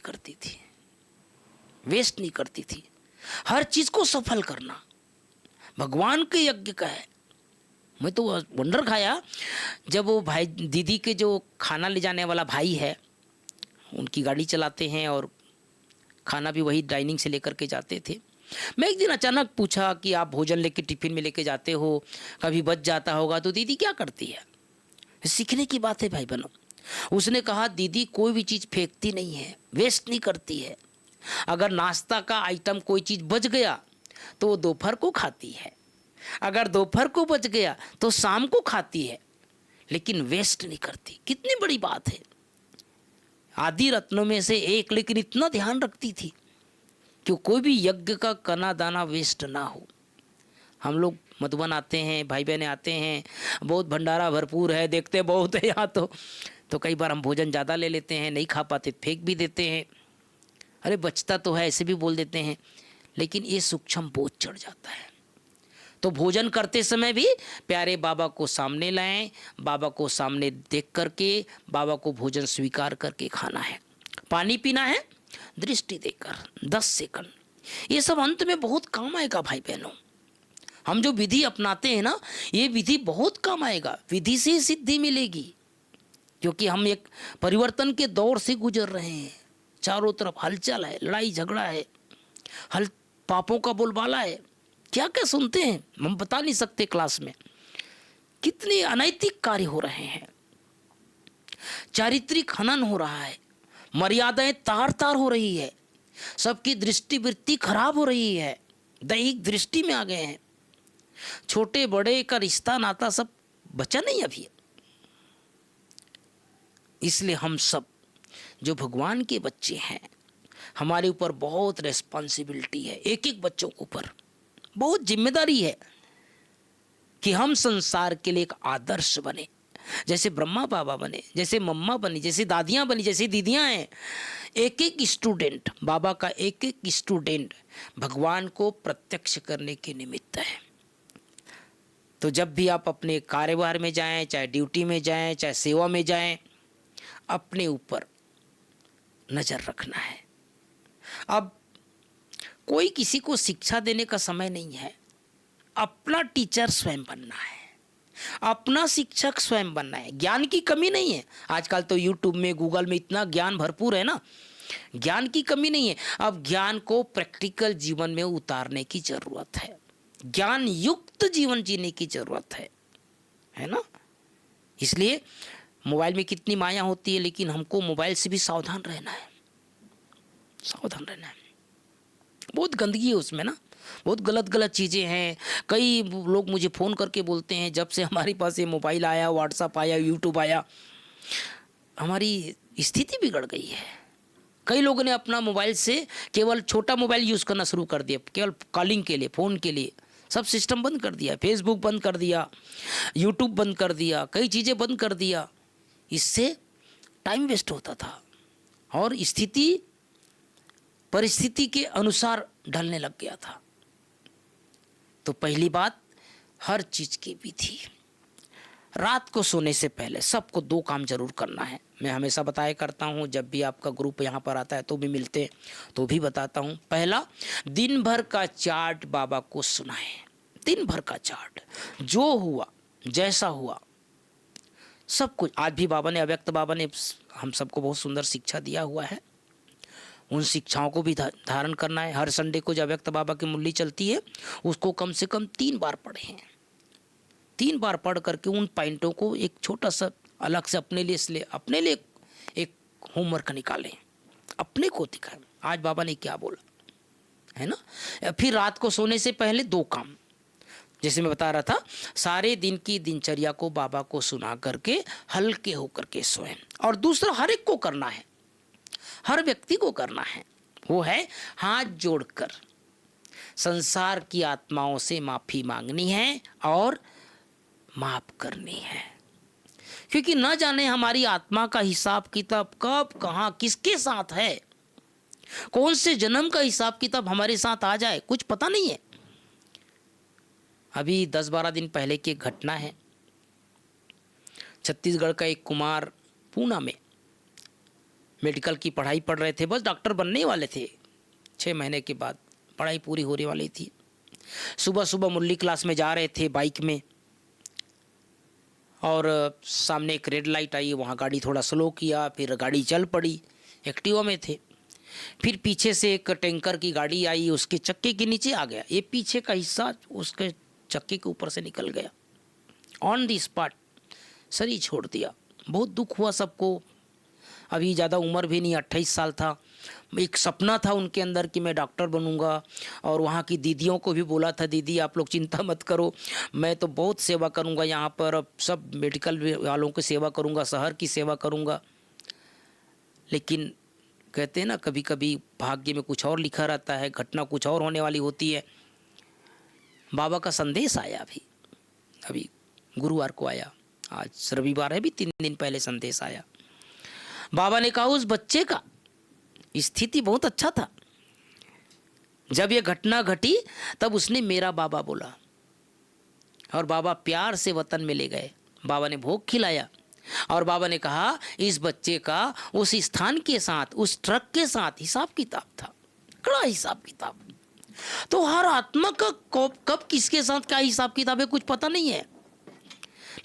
करती थी, हर चीज को सफल करना। भगवान के यज्ञ का है। मैं तो वंडर खाया जब वो भाई, दीदी के जो खाना ले जाने वाला भाई है, उनकी गाड़ी चलाते हैं और खाना भी वही डाइनिंग से लेकर के जाते थे। मैं एक दिन अचानक पूछा कि आप भोजन लेके टिफिन में लेके जाते हो, कभी बच जाता होगा, तो दीदी क्या करती है? सीखने की बात है भाई बहनों। उसने कहा, दीदी कोई भी चीज़ फेंकती नहीं है, वेस्ट नहीं करती है। अगर नाश्ता का आइटम कोई चीज़ बच गया तो वो दोपहर को खाती है, अगर दोपहर को बच गया तो शाम को खाती है, लेकिन वेस्ट नहीं करती। कितनी बड़ी बात है। आदि रत्नों में से एक, लेकिन इतना ध्यान रखती थी कि कोई भी यज्ञ का कना दाना वेस्ट ना हो। हम लोग मधुबन आते हैं, भाई बहने आते हैं, बहुत भंडारा भरपूर है, देखते बहुत है यहाँ तो कई बार हम भोजन ज़्यादा ले लेते हैं, नहीं खा पाते, फेंक भी देते हैं। अरे बचता तो है, ऐसे भी बोल देते हैं, लेकिन ये सूक्ष्म बोझ चढ़ जाता है। तो भोजन करते समय भी प्यारे बाबा को सामने लाएं, बाबा को सामने देख करके बाबा को भोजन स्वीकार करके खाना है। पानी पीना है दृष्टि देकर 10 सेकंड। ये सब अंत में बहुत काम आएगा भाई बहनों। हम जो विधि अपनाते हैं ना, ये विधि बहुत काम आएगा। विधि से सिद्धि मिलेगी, क्योंकि हम एक परिवर्तन के दौर से गुजर रहे हैं। चारों तरफ हलचल है, लड़ाई झगड़ा है, पापों का बोलबाला है। क्या क्या सुनते हैं हम बता नहीं सकते। क्लास में कितने अनैतिक कार्य हो रहे हैं, चारित्रिक हनन हो रहा है, मर्यादाएं तार तार हो रही है, सबकी दृष्टि वृत्ति खराब हो रही है, दैहिक दृष्टि में आ गए हैं। छोटे बड़े का रिश्ता नाता सब बचा नहीं अभी। इसलिए हम सब जो भगवान के बच्चे हैं, हमारे ऊपर बहुत रेस्पॉन्सिबिलिटी है। एक एक बच्चों के ऊपर बहुत जिम्मेदारी है कि हम संसार के लिए एक आदर्श बने, जैसे ब्रह्मा बाबा बने, जैसे मम्मा बनी, जैसे दादियाँ बनी, जैसे दीदियाँ हैं। एक एक स्टूडेंट, बाबा का एक एक स्टूडेंट भगवान को प्रत्यक्ष करने के निमित्त है। तो जब भी आप अपने कारोबार में जाएं, चाहे ड्यूटी में जाएं, चाहे सेवा में जाएं, अपने ऊपर नज़र रखना है। अब कोई किसी को शिक्षा देने का समय नहीं है। अपना टीचर स्वयं बनना है, अपना शिक्षक स्वयं बनना है। ज्ञान की कमी नहीं है, आजकल तो यूट्यूब में, गूगल में इतना ज्ञान भरपूर है ना, ज्ञान की कमी नहीं है। अब ज्ञान को प्रैक्टिकल जीवन में उतारने की जरूरत है, ज्ञान युक्त जीवन जीने की जरूरत है ना। इसलिए मोबाइल में कितनी माया होती है, लेकिन हमको मोबाइल से भी सावधान रहना है, सावधान रहना है। बहुत गंदगी है उसमें ना, बहुत गलत गलत चीज़ें हैं। कई लोग मुझे फ़ोन करके बोलते हैं, जब से हमारे पास ये मोबाइल आया, व्हाट्सएप आया, यूट्यूब आया, हमारी स्थिति बिगड़ गई है। कई लोगों ने अपना मोबाइल से केवल छोटा मोबाइल यूज़ करना शुरू कर दिया, केवल कॉलिंग के लिए, फ़ोन के लिए। सब सिस्टम बंद कर दिया, फेसबुक बंद कर दिया, यूट्यूब बंद कर दिया, कई चीज़ें बंद कर दिया। इससे टाइम वेस्ट होता था और स्थिति परिस्थिति के अनुसार ढलने लग गया था। तो पहली बात, हर चीज़ की विधि। रात को सोने से पहले सबको 2 काम जरूर करना है। मैं हमेशा बताया करता हूँ, जब भी आपका ग्रुप यहाँ पर आता है तो भी मिलते हैं तो भी बताता हूँ। पहला, दिन भर का चार्ट बाबा को सुनाएं। दिन भर का चार्ट, जो हुआ, जैसा हुआ, सब कुछ। आज भी बाबा ने, अव्यक्त बाबा ने हम सबको बहुत सुंदर शिक्षा दिया हुआ है। उन शिक्षाओं को भी धारण करना है। हर संडे को जब अव्यक्त बाबा की मुरली चलती है, उसको कम से कम 3 बार पढ़ें। 3 बार पढ़ करके उन पॉइंटों को एक छोटा सा अलग से अपने लिए एक होमवर्क निकालें, अपने को दिखाएं आज बाबा ने क्या बोला, है ना। फिर रात को सोने से पहले 2 काम, जैसे मैं बता रहा था, सारे दिन की दिनचर्या को बाबा को सुना करके हल्के होकर के सोएं। और दूसरा, हर एक को करना है, हर व्यक्ति को करना है, वो है हाथ जोड़कर संसार की आत्माओं से माफी मांगनी है और माफ करनी है। क्योंकि न जाने हमारी आत्मा का हिसाब किताब कब, कहां, किसके साथ है, कौन से जन्म का हिसाब किताब हमारे साथ आ जाए, कुछ पता नहीं है। अभी 10-12 दिन पहले की एक घटना है। छत्तीसगढ़ का एक कुमार पूना में मेडिकल की पढ़ाई पढ़ रहे थे, बस डॉक्टर बनने वाले थे। 6 महीने के बाद पढ़ाई पूरी होने वाली थी। सुबह सुबह मुरली क्लास में जा रहे थे बाइक में, और सामने एक रेड लाइट आई, वहाँ गाड़ी थोड़ा स्लो किया, फिर गाड़ी चल पड़ी। एक्टिवा में थे। फिर पीछे से एक टैंकर की गाड़ी आई, उसके चक्के के नीचे आ गया। ये पीछे का हिस्सा उसके चक्के के ऊपर से निकल गया। ऑन दी स्पॉट शरीर छोड़ दिया। बहुत दुख हुआ सबको। अभी ज़्यादा उम्र भी नहीं, 28 साल था। एक सपना था उनके अंदर कि मैं डॉक्टर बनूंगा, और वहाँ की दीदियों को भी बोला था, दीदी आप लोग चिंता मत करो, मैं तो बहुत सेवा करूंगा यहाँ पर, अब सब मेडिकल वालों की सेवा करूंगा, शहर की सेवा करूंगा। लेकिन कहते हैं ना, कभी कभी भाग्य में कुछ और लिखा रहता है, घटना कुछ और होने वाली होती है। बाबा का संदेश आया अभी गुरुवार को आया, आज रविवार है, भी 3 दिन पहले संदेश आया। बाबा ने कहा उस बच्चे का स्थिति बहुत अच्छा था, जब यह घटना घटी तब उसने मेरा बाबा बोला, और बाबा प्यार से वतन में ले गए। बाबा ने भोग खिलाया, और बाबा ने कहा इस बच्चे का उस स्थान के साथ, उस ट्रक के साथ हिसाब किताब था, कड़ा हिसाब किताब। तो हर आत्मा का कब किसके साथ क्या हिसाब किताब है कुछ पता नहीं है,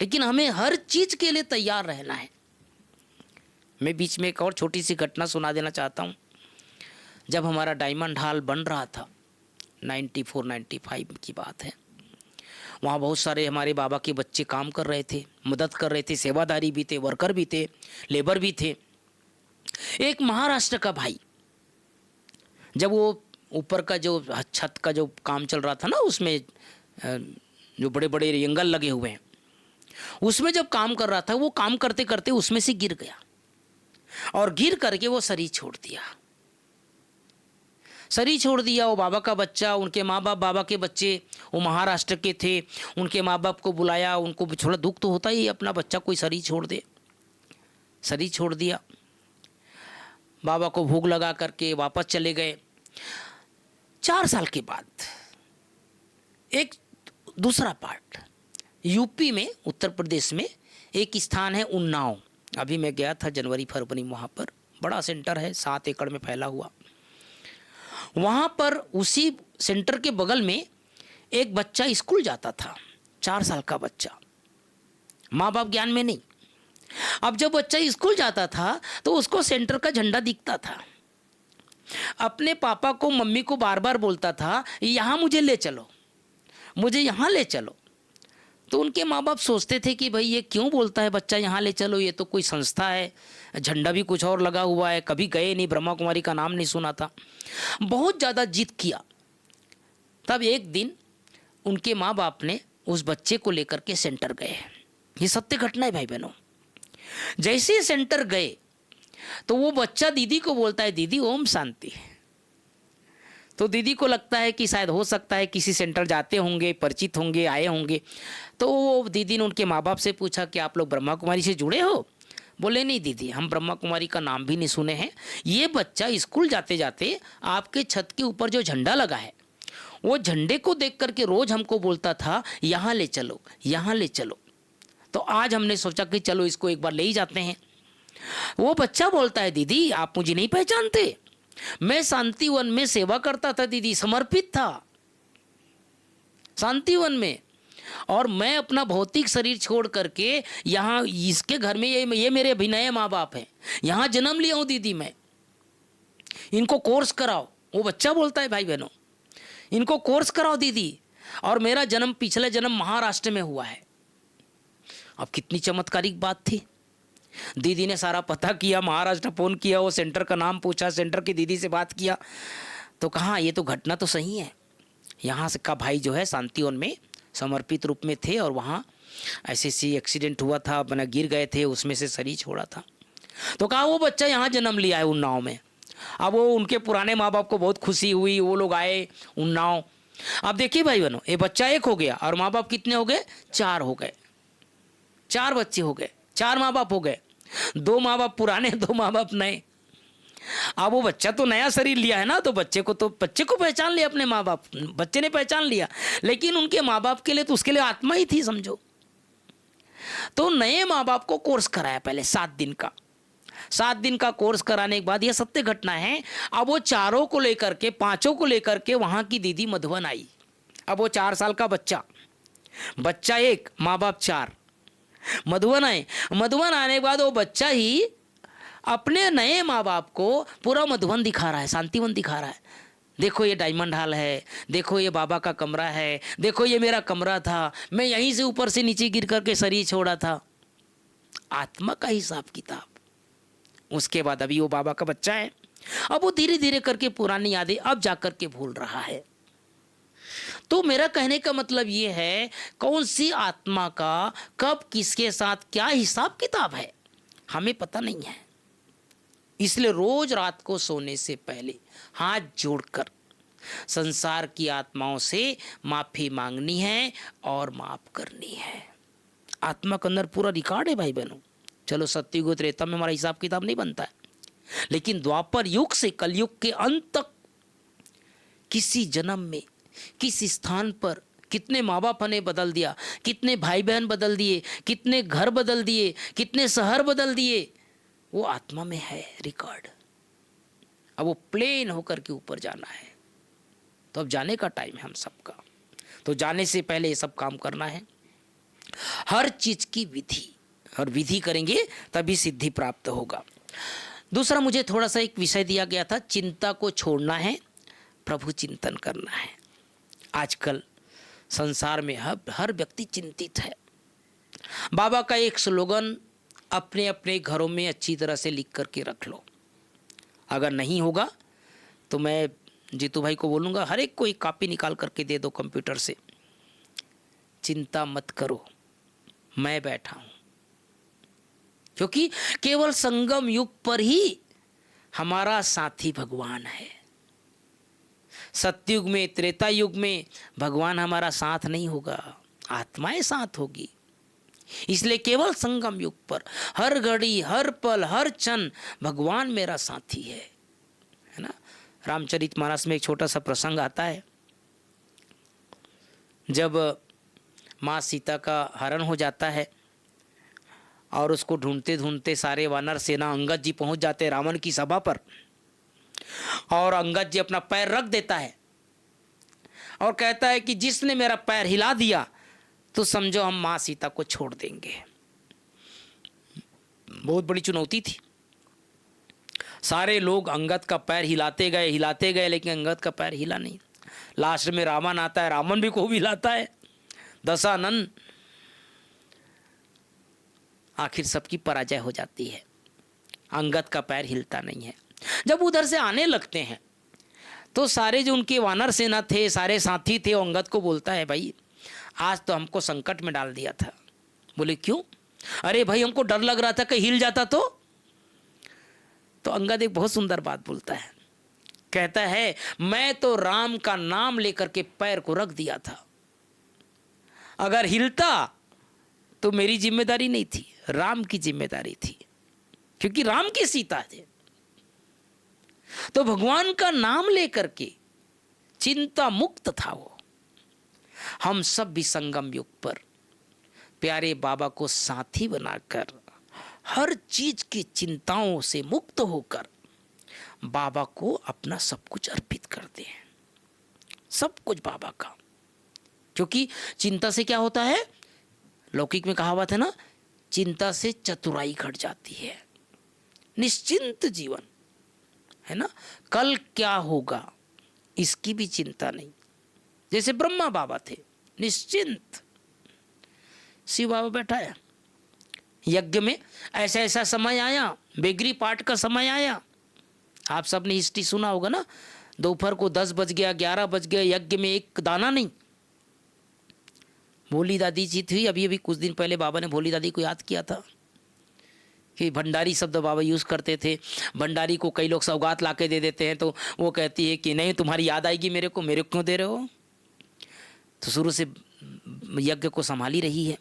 लेकिन हमें हर चीज के लिए तैयार रहना है। मैं बीच में एक और छोटी सी घटना सुना देना चाहता हूँ। जब हमारा डायमंड हॉल बन रहा था, 94-95 की बात है, वहाँ बहुत सारे हमारे बाबा के बच्चे काम कर रहे थे, मदद कर रहे थे, सेवादारी भी थे, वर्कर भी थे, लेबर भी थे। एक महाराष्ट्र का भाई, जब वो ऊपर का जो छत का जो काम चल रहा था ना, उसमें जो बड़े बड़े एंगल लगे हुए हैं, उसमें जब काम कर रहा था, वो काम करते करते उसमें से गिर गया, और गिर करके वो शरीर छोड़ दिया। शरीर छोड़ दिया। वो बाबा का बच्चा, उनके माँ बाप बाबा के बच्चे, वो महाराष्ट्र के थे, उनके माँ बाप को बुलाया, उनको थोड़ा दुख तो होता ही, अपना बच्चा कोई शरीर छोड़ दे। शरीर छोड़ दिया, बाबा को भोग लगा करके वापस चले गए। 4 साल के बाद एक दूसरा पार्ट, यूपी में, उत्तर प्रदेश में एक स्थान है उन्नाव। अभी मैं गया था जनवरी फरवरी, वहाँ पर बड़ा सेंटर है, 7 एकड़ में फैला हुआ। वहाँ पर उसी सेंटर के बगल में एक बच्चा स्कूल जाता था, 4 साल का बच्चा, माँ बाप ज्ञान में नहीं। अब जब बच्चा स्कूल जाता था तो उसको सेंटर का झंडा दिखता था। अपने पापा को मम्मी को बार बार बोलता था, यहाँ मुझे ले चलो, मुझे यहाँ ले चलो। तो उनके माँ बाप सोचते थे कि भाई ये क्यों बोलता है बच्चा यहाँ ले चलो, ये तो कोई संस्था है, झंडा भी कुछ और लगा हुआ है, कभी गए नहीं, ब्रह्मा कुमारी का नाम नहीं सुना था। बहुत ज़्यादा जिद किया। तब एक दिन उनके माँ बाप ने उस बच्चे को लेकर के सेंटर गए। ये सत्य घटना है भाई बहनों। जैसे ही सेंटर गए तो वो बच्चा दीदी को बोलता है, दीदी ओम शांति। तो दीदी को लगता है कि शायद हो सकता है किसी सेंटर जाते होंगे, परिचित होंगे, आए होंगे। तो वो दीदी ने उनके माँ बाप से पूछा कि आप लोग ब्रह्मा कुमारी से जुड़े हो? बोले नहीं दीदी, हम ब्रह्मा कुमारी का नाम भी नहीं सुने हैं। ये बच्चा स्कूल जाते जाते आपके छत के ऊपर जो झंडा लगा है, वो झंडे को देख करके रोज हमको बोलता था, यहाँ ले चलो, यहाँ ले चलो। तो आज हमने सोचा कि चलो इसको एक बार ले ही जाते हैं। वो बच्चा बोलता है, दीदी आप मुझे नहीं पहचानते, मैं शांतिवन में सेवा करता था दीदी, समर्पित था शांतिवन में, और मैं अपना भौतिक शरीर छोड़ करके यहाँ इसके घर में, ये मेरे अभिनय माँ बाप हैं, यहाँ जन्म लिया हूँ दीदी मैं, इनको कोर्स कराओ। वो बच्चा बोलता है भाई बहनों, इनको कोर्स कराओ दीदी, और मेरा जन्म पिछले जन्म महाराष्ट्र में हुआ है। अब कितनी चमत्कारिक बात थी। दीदी ने सारा पता किया, महाराष्ट्र फोन किया, वो सेंटर का नाम पूछा, सेंटर की दीदी से बात किया, तो कहा ये तो घटना तो सही है, यहाँ से का भाई जो है शांतिवन में समर्पित रूप में थे, और वहाँ ऐसे एक्सीडेंट हुआ था, बना गिर गए थे, उसमें से शरीर छोड़ा था। तो कहा वो बच्चा यहाँ जन्म लिया है उन्नाव में। अब वो उनके पुराने माँ बाप को बहुत खुशी हुई, वो लोग आए उन्नाव। अब देखिए भाई बहनों, ये बच्चा एक हो गया और माँ बाप कितने हो गए? 4 हो गए, 4 बच्चे हो गए, 4 माँ बाप हो गए, 2 माँ बाप पुराने, 2 माँ बाप नए। अब वो बच्चा तो नया शरीर लिया है ना, तो बच्चे को पहचान लिया अपने माँ बाप, बच्चे ने पहचान लिया, लेकिन उनके माँ बाप के लिए तो उसके लिए आत्मा ही थी समझो। तो नए माँ बाप को कोर्स कराया पहले 7 दिन का। 7 दिन का कोर्स कराने के बाद, यह सत्य घटना है, अब वो 4 को लेकर के, 5 को लेकर के वहां की दीदी मधुबन आई। अब वो 4 साल का बच्चा 1, माँ बाप 4, मधुबन आए। मधुबन आने के बाद वो बच्चा ही अपने नए माँ बाप को पूरा मधुबन दिखा रहा है, शांतिवन दिखा रहा है। देखो ये डायमंड हॉल है, देखो ये बाबा का कमरा है, देखो ये मेरा कमरा था, मैं यहीं से ऊपर से नीचे गिर करके शरीर छोड़ा था। आत्मा का हिसाब किताब। उसके बाद अभी वो बाबा का बच्चा है, अब वो धीरे धीरे करके पुरानी यादें अब जाकर के भूल रहा है। तो मेरा कहने का मतलब ये है, कौन सी आत्मा का कब किसके साथ क्या हिसाब किताब है हमें पता नहीं है। इसलिए रोज रात को सोने से पहले हाथ जोड़कर संसार की आत्माओं से माफी मांगनी है और माफ करनी है। आत्मा के अंदर पूरा रिकॉर्ड है भाई बहनों। चलो सत्युग त्रेता में हमारा हिसाब किताब नहीं बनता है, लेकिन द्वापर युग से कलयुग के अंत तक किसी जन्म में किस स्थान पर कितने माँ बाप ने बदल दिया, कितने भाई बहन बदल दिए, कितने घर बदल दिए, कितने शहर बदल दिए, वो आत्मा में है रिकॉर्ड। अब वो प्लेन होकर के ऊपर जाना है, तो अब जाने का टाइम है हम सबका। तो जाने से पहले ये सब काम करना है, हर चीज की विधि, और विधि करेंगे तभी सिद्धि प्राप्त होगा। दूसरा मुझे थोड़ा सा एक विषय दिया गया था, चिंता को छोड़ना है, प्रभु चिंतन करना है। आजकल संसार में हर व्यक्ति चिंतित है। बाबा का एक स्लोगन अपने अपने घरों में अच्छी तरह से लिख करके रख लो। अगर नहीं होगा तो मैं जीतू भाई को बोलूँगा, हर एक को एक कॉपी निकाल करके दे दो कंप्यूटर से। चिंता मत करो, मैं बैठा हूँ। क्योंकि केवल संगम युग पर ही हमारा साथी भगवान है। सतयुग में, त्रेता युग में भगवान हमारा साथ नहीं होगा, आत्माएं साथ होगी। इसलिए केवल संगम युग पर हर घड़ी, हर पल, हर क्षण भगवान मेरा साथी है ना। रामचरितमानस में एक छोटा सा प्रसंग आता है, जब माँ सीता का हरण हो जाता है और उसको ढूंढते ढूंढते सारे वानर सेना अंगद जी पहुंच जाते हैं रावण की सभा पर, और अंगद जी अपना पैर रख देता है और कहता है कि जिसने मेरा पैर हिला दिया तो समझो हम माँ सीता को छोड़ देंगे। बहुत बड़ी चुनौती थी। सारे लोग अंगद का पैर हिलाते गए, लेकिन अंगद का पैर हिला नहीं। लास्ट में रावण आता है, रावण भी खूब हिलाता है, दशानन, आखिर सबकी पराजय हो जाती है। अंगद का पैर हिलता नहीं है। जब उधर से आने लगते हैं तो सारे जो उनके वानर सेना थे, सारे साथी थे, अंगद को बोलता है, भाई आज तो हमको संकट में डाल दिया था। बोले क्यों? अरे भाई हमको डर लग रहा था कि हिल जाता तो अंगद एक बहुत सुंदर बात बोलता है, कहता है मैं तो राम का नाम लेकर के पैर को रख दिया था, अगर हिलता तो मेरी जिम्मेदारी नहीं थी, राम की जिम्मेदारी थी, क्योंकि राम की सीता थे। तो भगवान का नाम लेकर के चिंता मुक्त था वो। हम सब भी संगम युग पर प्यारे बाबा को साथी बनाकर हर चीज की चिंताओं से मुक्त होकर बाबा को अपना सब कुछ अर्पित करते हैं, सब कुछ बाबा का। क्योंकि चिंता से क्या होता है, लौकिक में कहावत है ना, चिंता से चतुराई घट जाती है। निश्चिंत जीवन है ना, कल क्या होगा इसकी भी चिंता नहीं। जैसे ब्रह्मा बाबा थे, निश्चिंत। शिव बाबा बैठा है यज्ञ में, ऐसा ऐसा समय आया, बेगरी पाठ का समय आया। आप सबने हिस्ट्री सुना होगा ना, दोपहर को 10 बज गया, 11 बज गया, यज्ञ में एक दाना नहीं। भोली दादी जी थी, अभी अभी कुछ दिन पहले बाबा ने भोली दादी को याद किया था कि भंडारी शब्द बाबा यूज़ करते थे। भंडारी को कई लोग सौगात ला के दे देते हैं, तो वो कहती है कि नहीं तुम्हारी याद आएगी मेरे को क्यों दे रहे हो। तो शुरू से यज्ञ को संभाली रही है,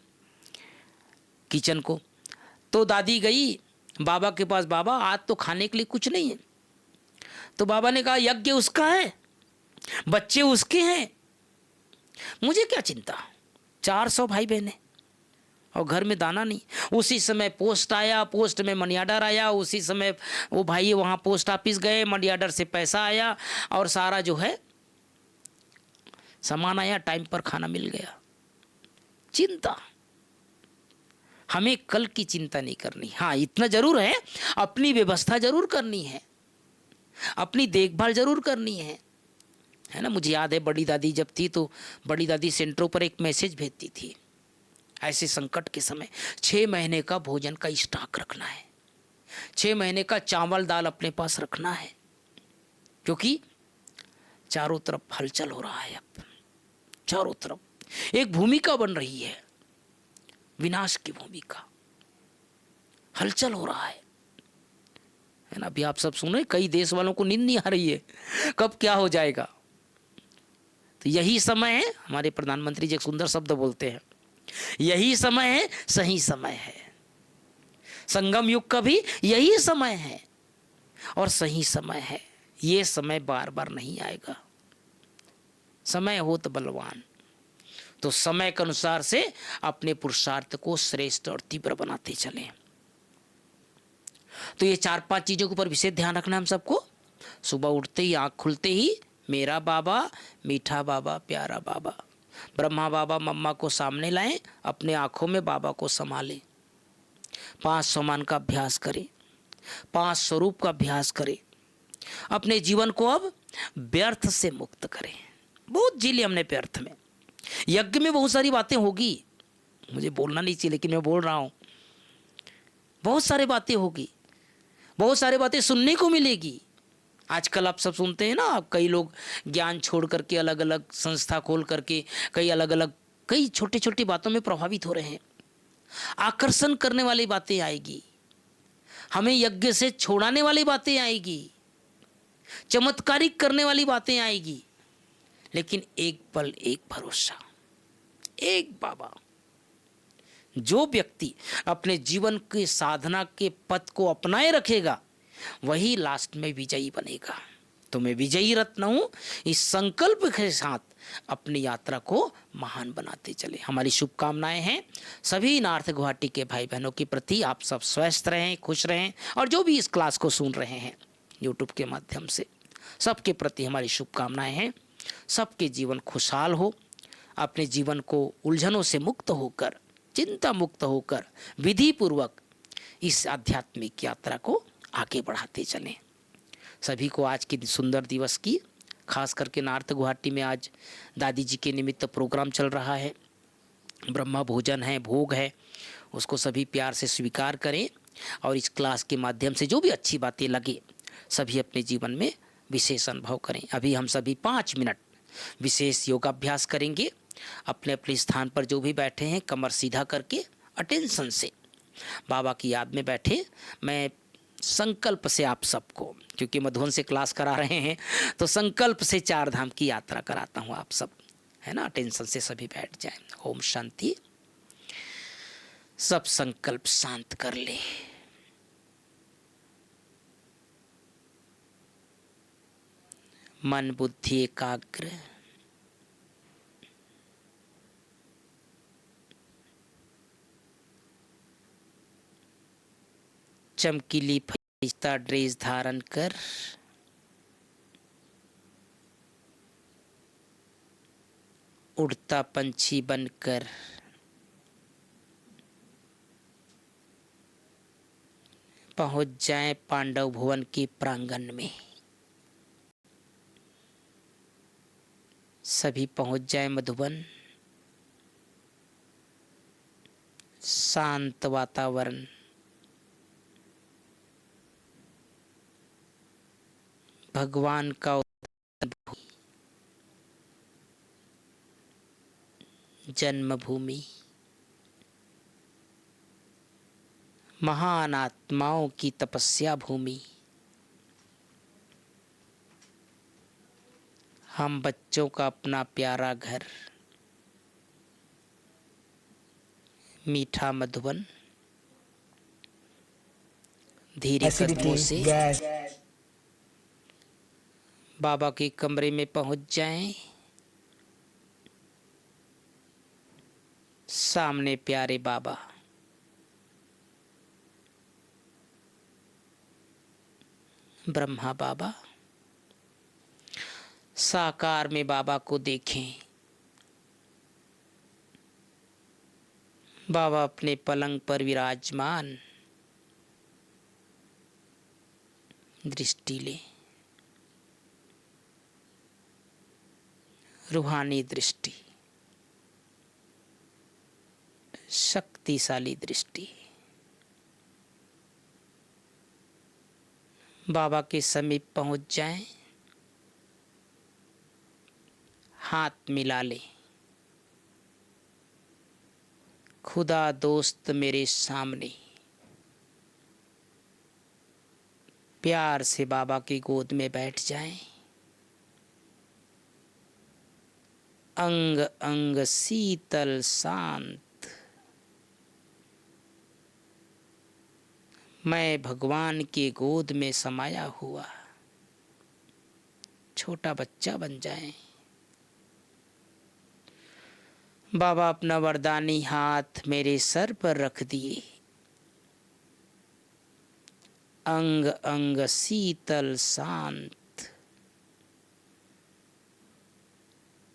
किचन को। तो दादी गई बाबा के पास, बाबा आज तो खाने के लिए कुछ नहीं है। तो बाबा ने कहा यज्ञ उसका है, बच्चे उसके हैं, मुझे क्या चिंता, 400 भाई बहन और घर में दाना नहीं। उसी समय पोस्ट आया, पोस्ट में मनी ऑर्डर आया, उसी समय वो भाई वहाँ पोस्ट ऑफिस गए, मनी ऑर्डर से पैसा आया और सारा जो है सामान आया, टाइम पर खाना मिल गया। चिंता, हमें कल की चिंता नहीं करनी। हाँ इतना जरूर है, अपनी व्यवस्था जरूर करनी है, अपनी देखभाल जरूर करनी है ना। मुझे याद है बड़ी दादी जब थी तो बड़ी दादी सेंटरों पर एक मैसेज भेजती थी, ऐसे संकट के समय 6 महीने का भोजन का स्टॉक रखना है, 6 महीने का चावल दाल अपने पास रखना है, क्योंकि चारों तरफ हलचल हो रहा है। अब चारों तरफ एक भूमिका बन रही है, विनाश की भूमिका, हलचल हो रहा है ना। अभी आप सब सुने, कई देश वालों को नींद नहीं आ रही है, कब क्या हो जाएगा। तो यही समय है, हमारे प्रधानमंत्री जी एक सुंदर शब्द बोलते हैं, यही समय है, सही समय है। संगम युग का भी यही समय है और सही समय है। ये समय बार बार नहीं आएगा। समय हो तो बलवान, तो समय के अनुसार से अपने पुरुषार्थ को श्रेष्ठ और तीव्र बनाते चलें। तो ये 4-5 चीजों के ऊपर विशेष ध्यान रखना हम सबको। सुबह उठते ही, आँख खुलते ही मेरा बाबा, मीठा बाबा, प्यारा बाबा, ब्रह्मा बाबा मम्मा को सामने लाएं, अपने आँखों में बाबा को संभालें। 5 सम्मान का अभ्यास करें, 5 स्वरूप का अभ्यास करें। अपने जीवन को अब व्यर्थ से मुक्त करें। बहुत जी लिया हमने व्यर्थ में। यज्ञ में बहुत सारी बातें होगी, मुझे बोलना नहीं चाहिए लेकिन मैं बोल रहा हूँ। बहुत सारी बातें होगी, बहुत सारी बातें सुनने को मिलेगी। आजकल आप सब सुनते हैं ना, आप कई लोग ज्ञान छोड़ करके अलग अलग संस्था खोल करके कई अलग अलग कई छोटी छोटी बातों में प्रभावित हो रहे हैं। आकर्षण करने वाली बातें आएगी, हमें यज्ञ से छोड़ाने वाली बातें आएगी, चमत्कारिक करने वाली बातें आएगी। लेकिन एक पल एक भरोसा, एक बाबा। जो व्यक्ति अपने जीवन के साधना के पथ को अपनाए रखेगा वही लास्ट में विजयी बनेगा। तो मैं विजयी रत्न हूँ, इस संकल्प के साथ अपनी यात्रा को महान बनाते चले। हमारी शुभकामनाएं हैं सभी नॉर्थ गुवाहाटी के भाई बहनों के प्रति। आप सब स्वस्थ रहें, खुश रहें, और जो भी इस क्लास को सुन रहे हैं यूट्यूब के माध्यम से, सबके प्रति हमारी शुभकामनाएं हैं। सबके जीवन खुशहाल हो, अपने जीवन को उलझनों से मुक्त होकर, चिंता मुक्त होकर विधि पूर्वक इस आध्यात्मिक यात्रा को आगे बढ़ाते चलें। सभी को आज के सुंदर दिवस की, खास करके नॉर्थ गुवाहाटी में आज दादी जी के निमित्त प्रोग्राम चल रहा है, ब्रह्मा भोजन है, भोग है, उसको सभी प्यार से स्वीकार करें और इस क्लास के माध्यम से जो भी अच्छी बातें लगे सभी अपने जीवन में विशेष अनुभव करें। अभी हम सभी 5 मिनट विशेष योगाभ्यास करेंगे। अपने अपने स्थान पर जो भी बैठे हैं कमर सीधा करके अटेंशन से बाबा की याद में बैठे। मैं संकल्प से आप सबको, क्योंकि मधुबन से क्लास करा रहे हैं तो संकल्प से 4 धाम की यात्रा कराता हूँ आप सब, है ना। अटेंशन से सभी बैठ जाएं। ओम शांति। सब संकल्प शांत कर ले। मन बुद्धि एकाग्र। चमकीली फरिश्ता ड्रेस धारण कर उड़ता पंछी बनकर पहुंच जाएं पांडव भवन के प्रांगण में। सभी पहुंच जाएं मधुबन। शांत वातावरण, भगवान का जन्मभूमि, महान आत्माओं की तपस्या भूमि। हम बच्चों का अपना प्यारा घर, मीठा मधुबन। धीरे कदमों से बाबा के कमरे में पहुंच जाएं। सामने प्यारे बाबा, ब्रह्मा बाबा। साकार में बाबा को देखें। बाबा अपने पलंग पर विराजमान। दृष्टि ले, रूहानी दृष्टि, शक्तिशाली दृष्टि। बाबा के समीप पहुंच जाएं। हाथ मिला ले। खुदा दोस्त मेरे सामने। प्यार से बाबा की गोद में बैठ जाएं। अंग अंग शीतल शांत। मैं भगवान के गोद में समाया हुआ छोटा बच्चा बन जाएं। बाबा अपना वरदानी हाथ मेरे सर पर रख दिए। अंग अंग शीतल शांत।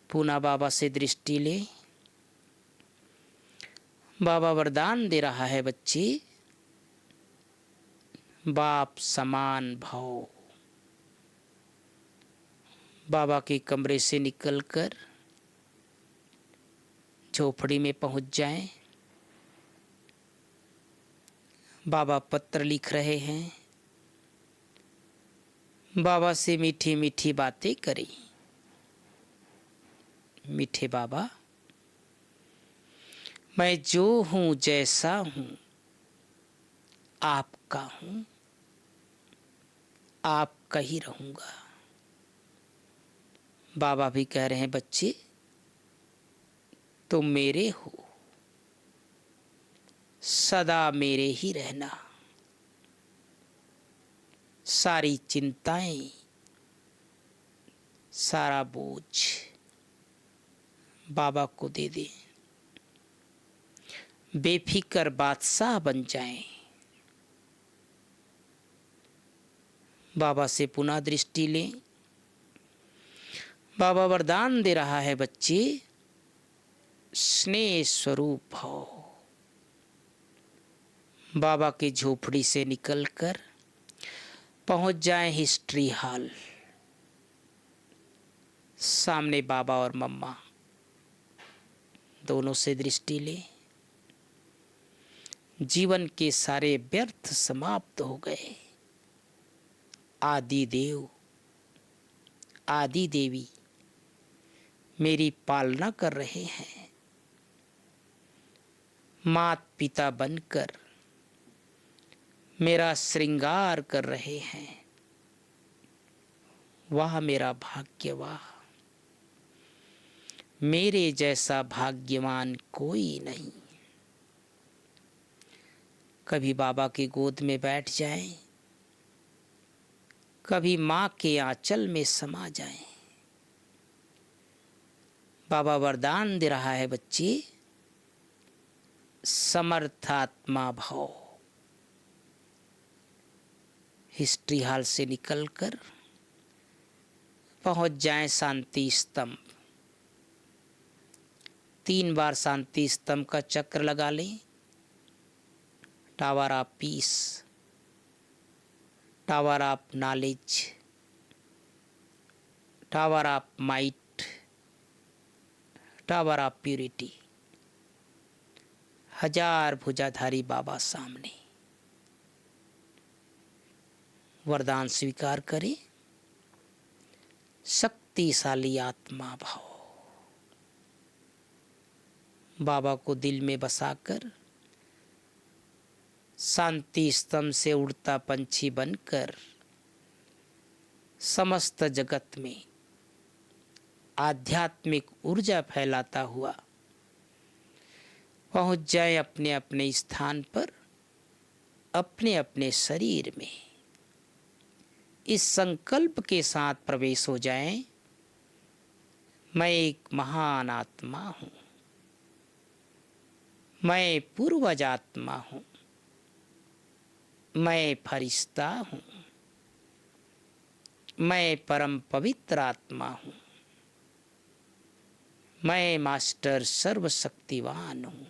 पुनः बाबा से दृष्टि ले। बाबा वरदान दे रहा है, बच्चे बाप समान भाव। बाबा के कमरे से निकलकर झोपड़ी में पहुंच जाएं। बाबा पत्र लिख रहे हैं। बाबा से मीठी मीठी बातें करें। मीठे बाबा, मैं जो हूं जैसा हूं आपका हूं, आपका ही रहूंगा। बाबा भी कह रहे हैं बच्चे तुम मेरे हो, सदा मेरे ही रहना, सारी चिंताएं, सारा बोझ बाबा को दे दें, बेफिक्र बादशाह बन जाएं। बाबा से पुनः दृष्टि लें। बाबा वरदान दे रहा है बच्चे स्नेह स्वरूप भव। बाबा की झोपड़ी से निकलकर पहुंच जाएं हिस्ट्री हॉल। सामने बाबा और मम्मा दोनों से दृष्टि ले। जीवन के सारे व्यर्थ समाप्त हो गए। आदि देव आदि देवी मेरी पालना कर रहे हैं। मात पिता बनकर मेरा श्रृंगार कर रहे हैं। वाह मेरा भाग्य वाह, मेरे जैसा भाग्यवान कोई नहीं। कभी बाबा की गोद में बैठ जाएं, कभी माँ के आंचल में समा जाएं। बाबा वरदान दे रहा है बच्चे समर्थात्मा भव। हिस्ट्री हॉल से निकलकर पहुंच जाएं शांति स्तंभ। 3 बार शांति स्तंभ का चक्र लगा लें। Tower of peace, tower of knowledge, tower of might, tower of purity. 1000 भुजाधारी बाबा सामने। वरदान स्वीकार करें। शक्तिशाली आत्मा भाव। बाबा को दिल में बसाकर शांति स्तंभ से उड़ता पंछी बनकर समस्त जगत में आध्यात्मिक ऊर्जा फैलाता हुआ पहुंच जाए अपने अपने स्थान पर, अपने अपने शरीर में। इस संकल्प के साथ प्रवेश हो जाएं, मैं एक महान आत्मा हूं, मैं पूर्वज आत्मा हूं, मैं फरिश्ता हूं, मैं परम पवित्र आत्मा हूं, मैं मास्टर सर्वशक्तिवान हूं।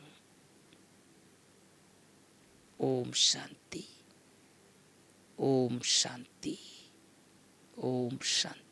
ओम शांति, ओम शांति, ओम शांति।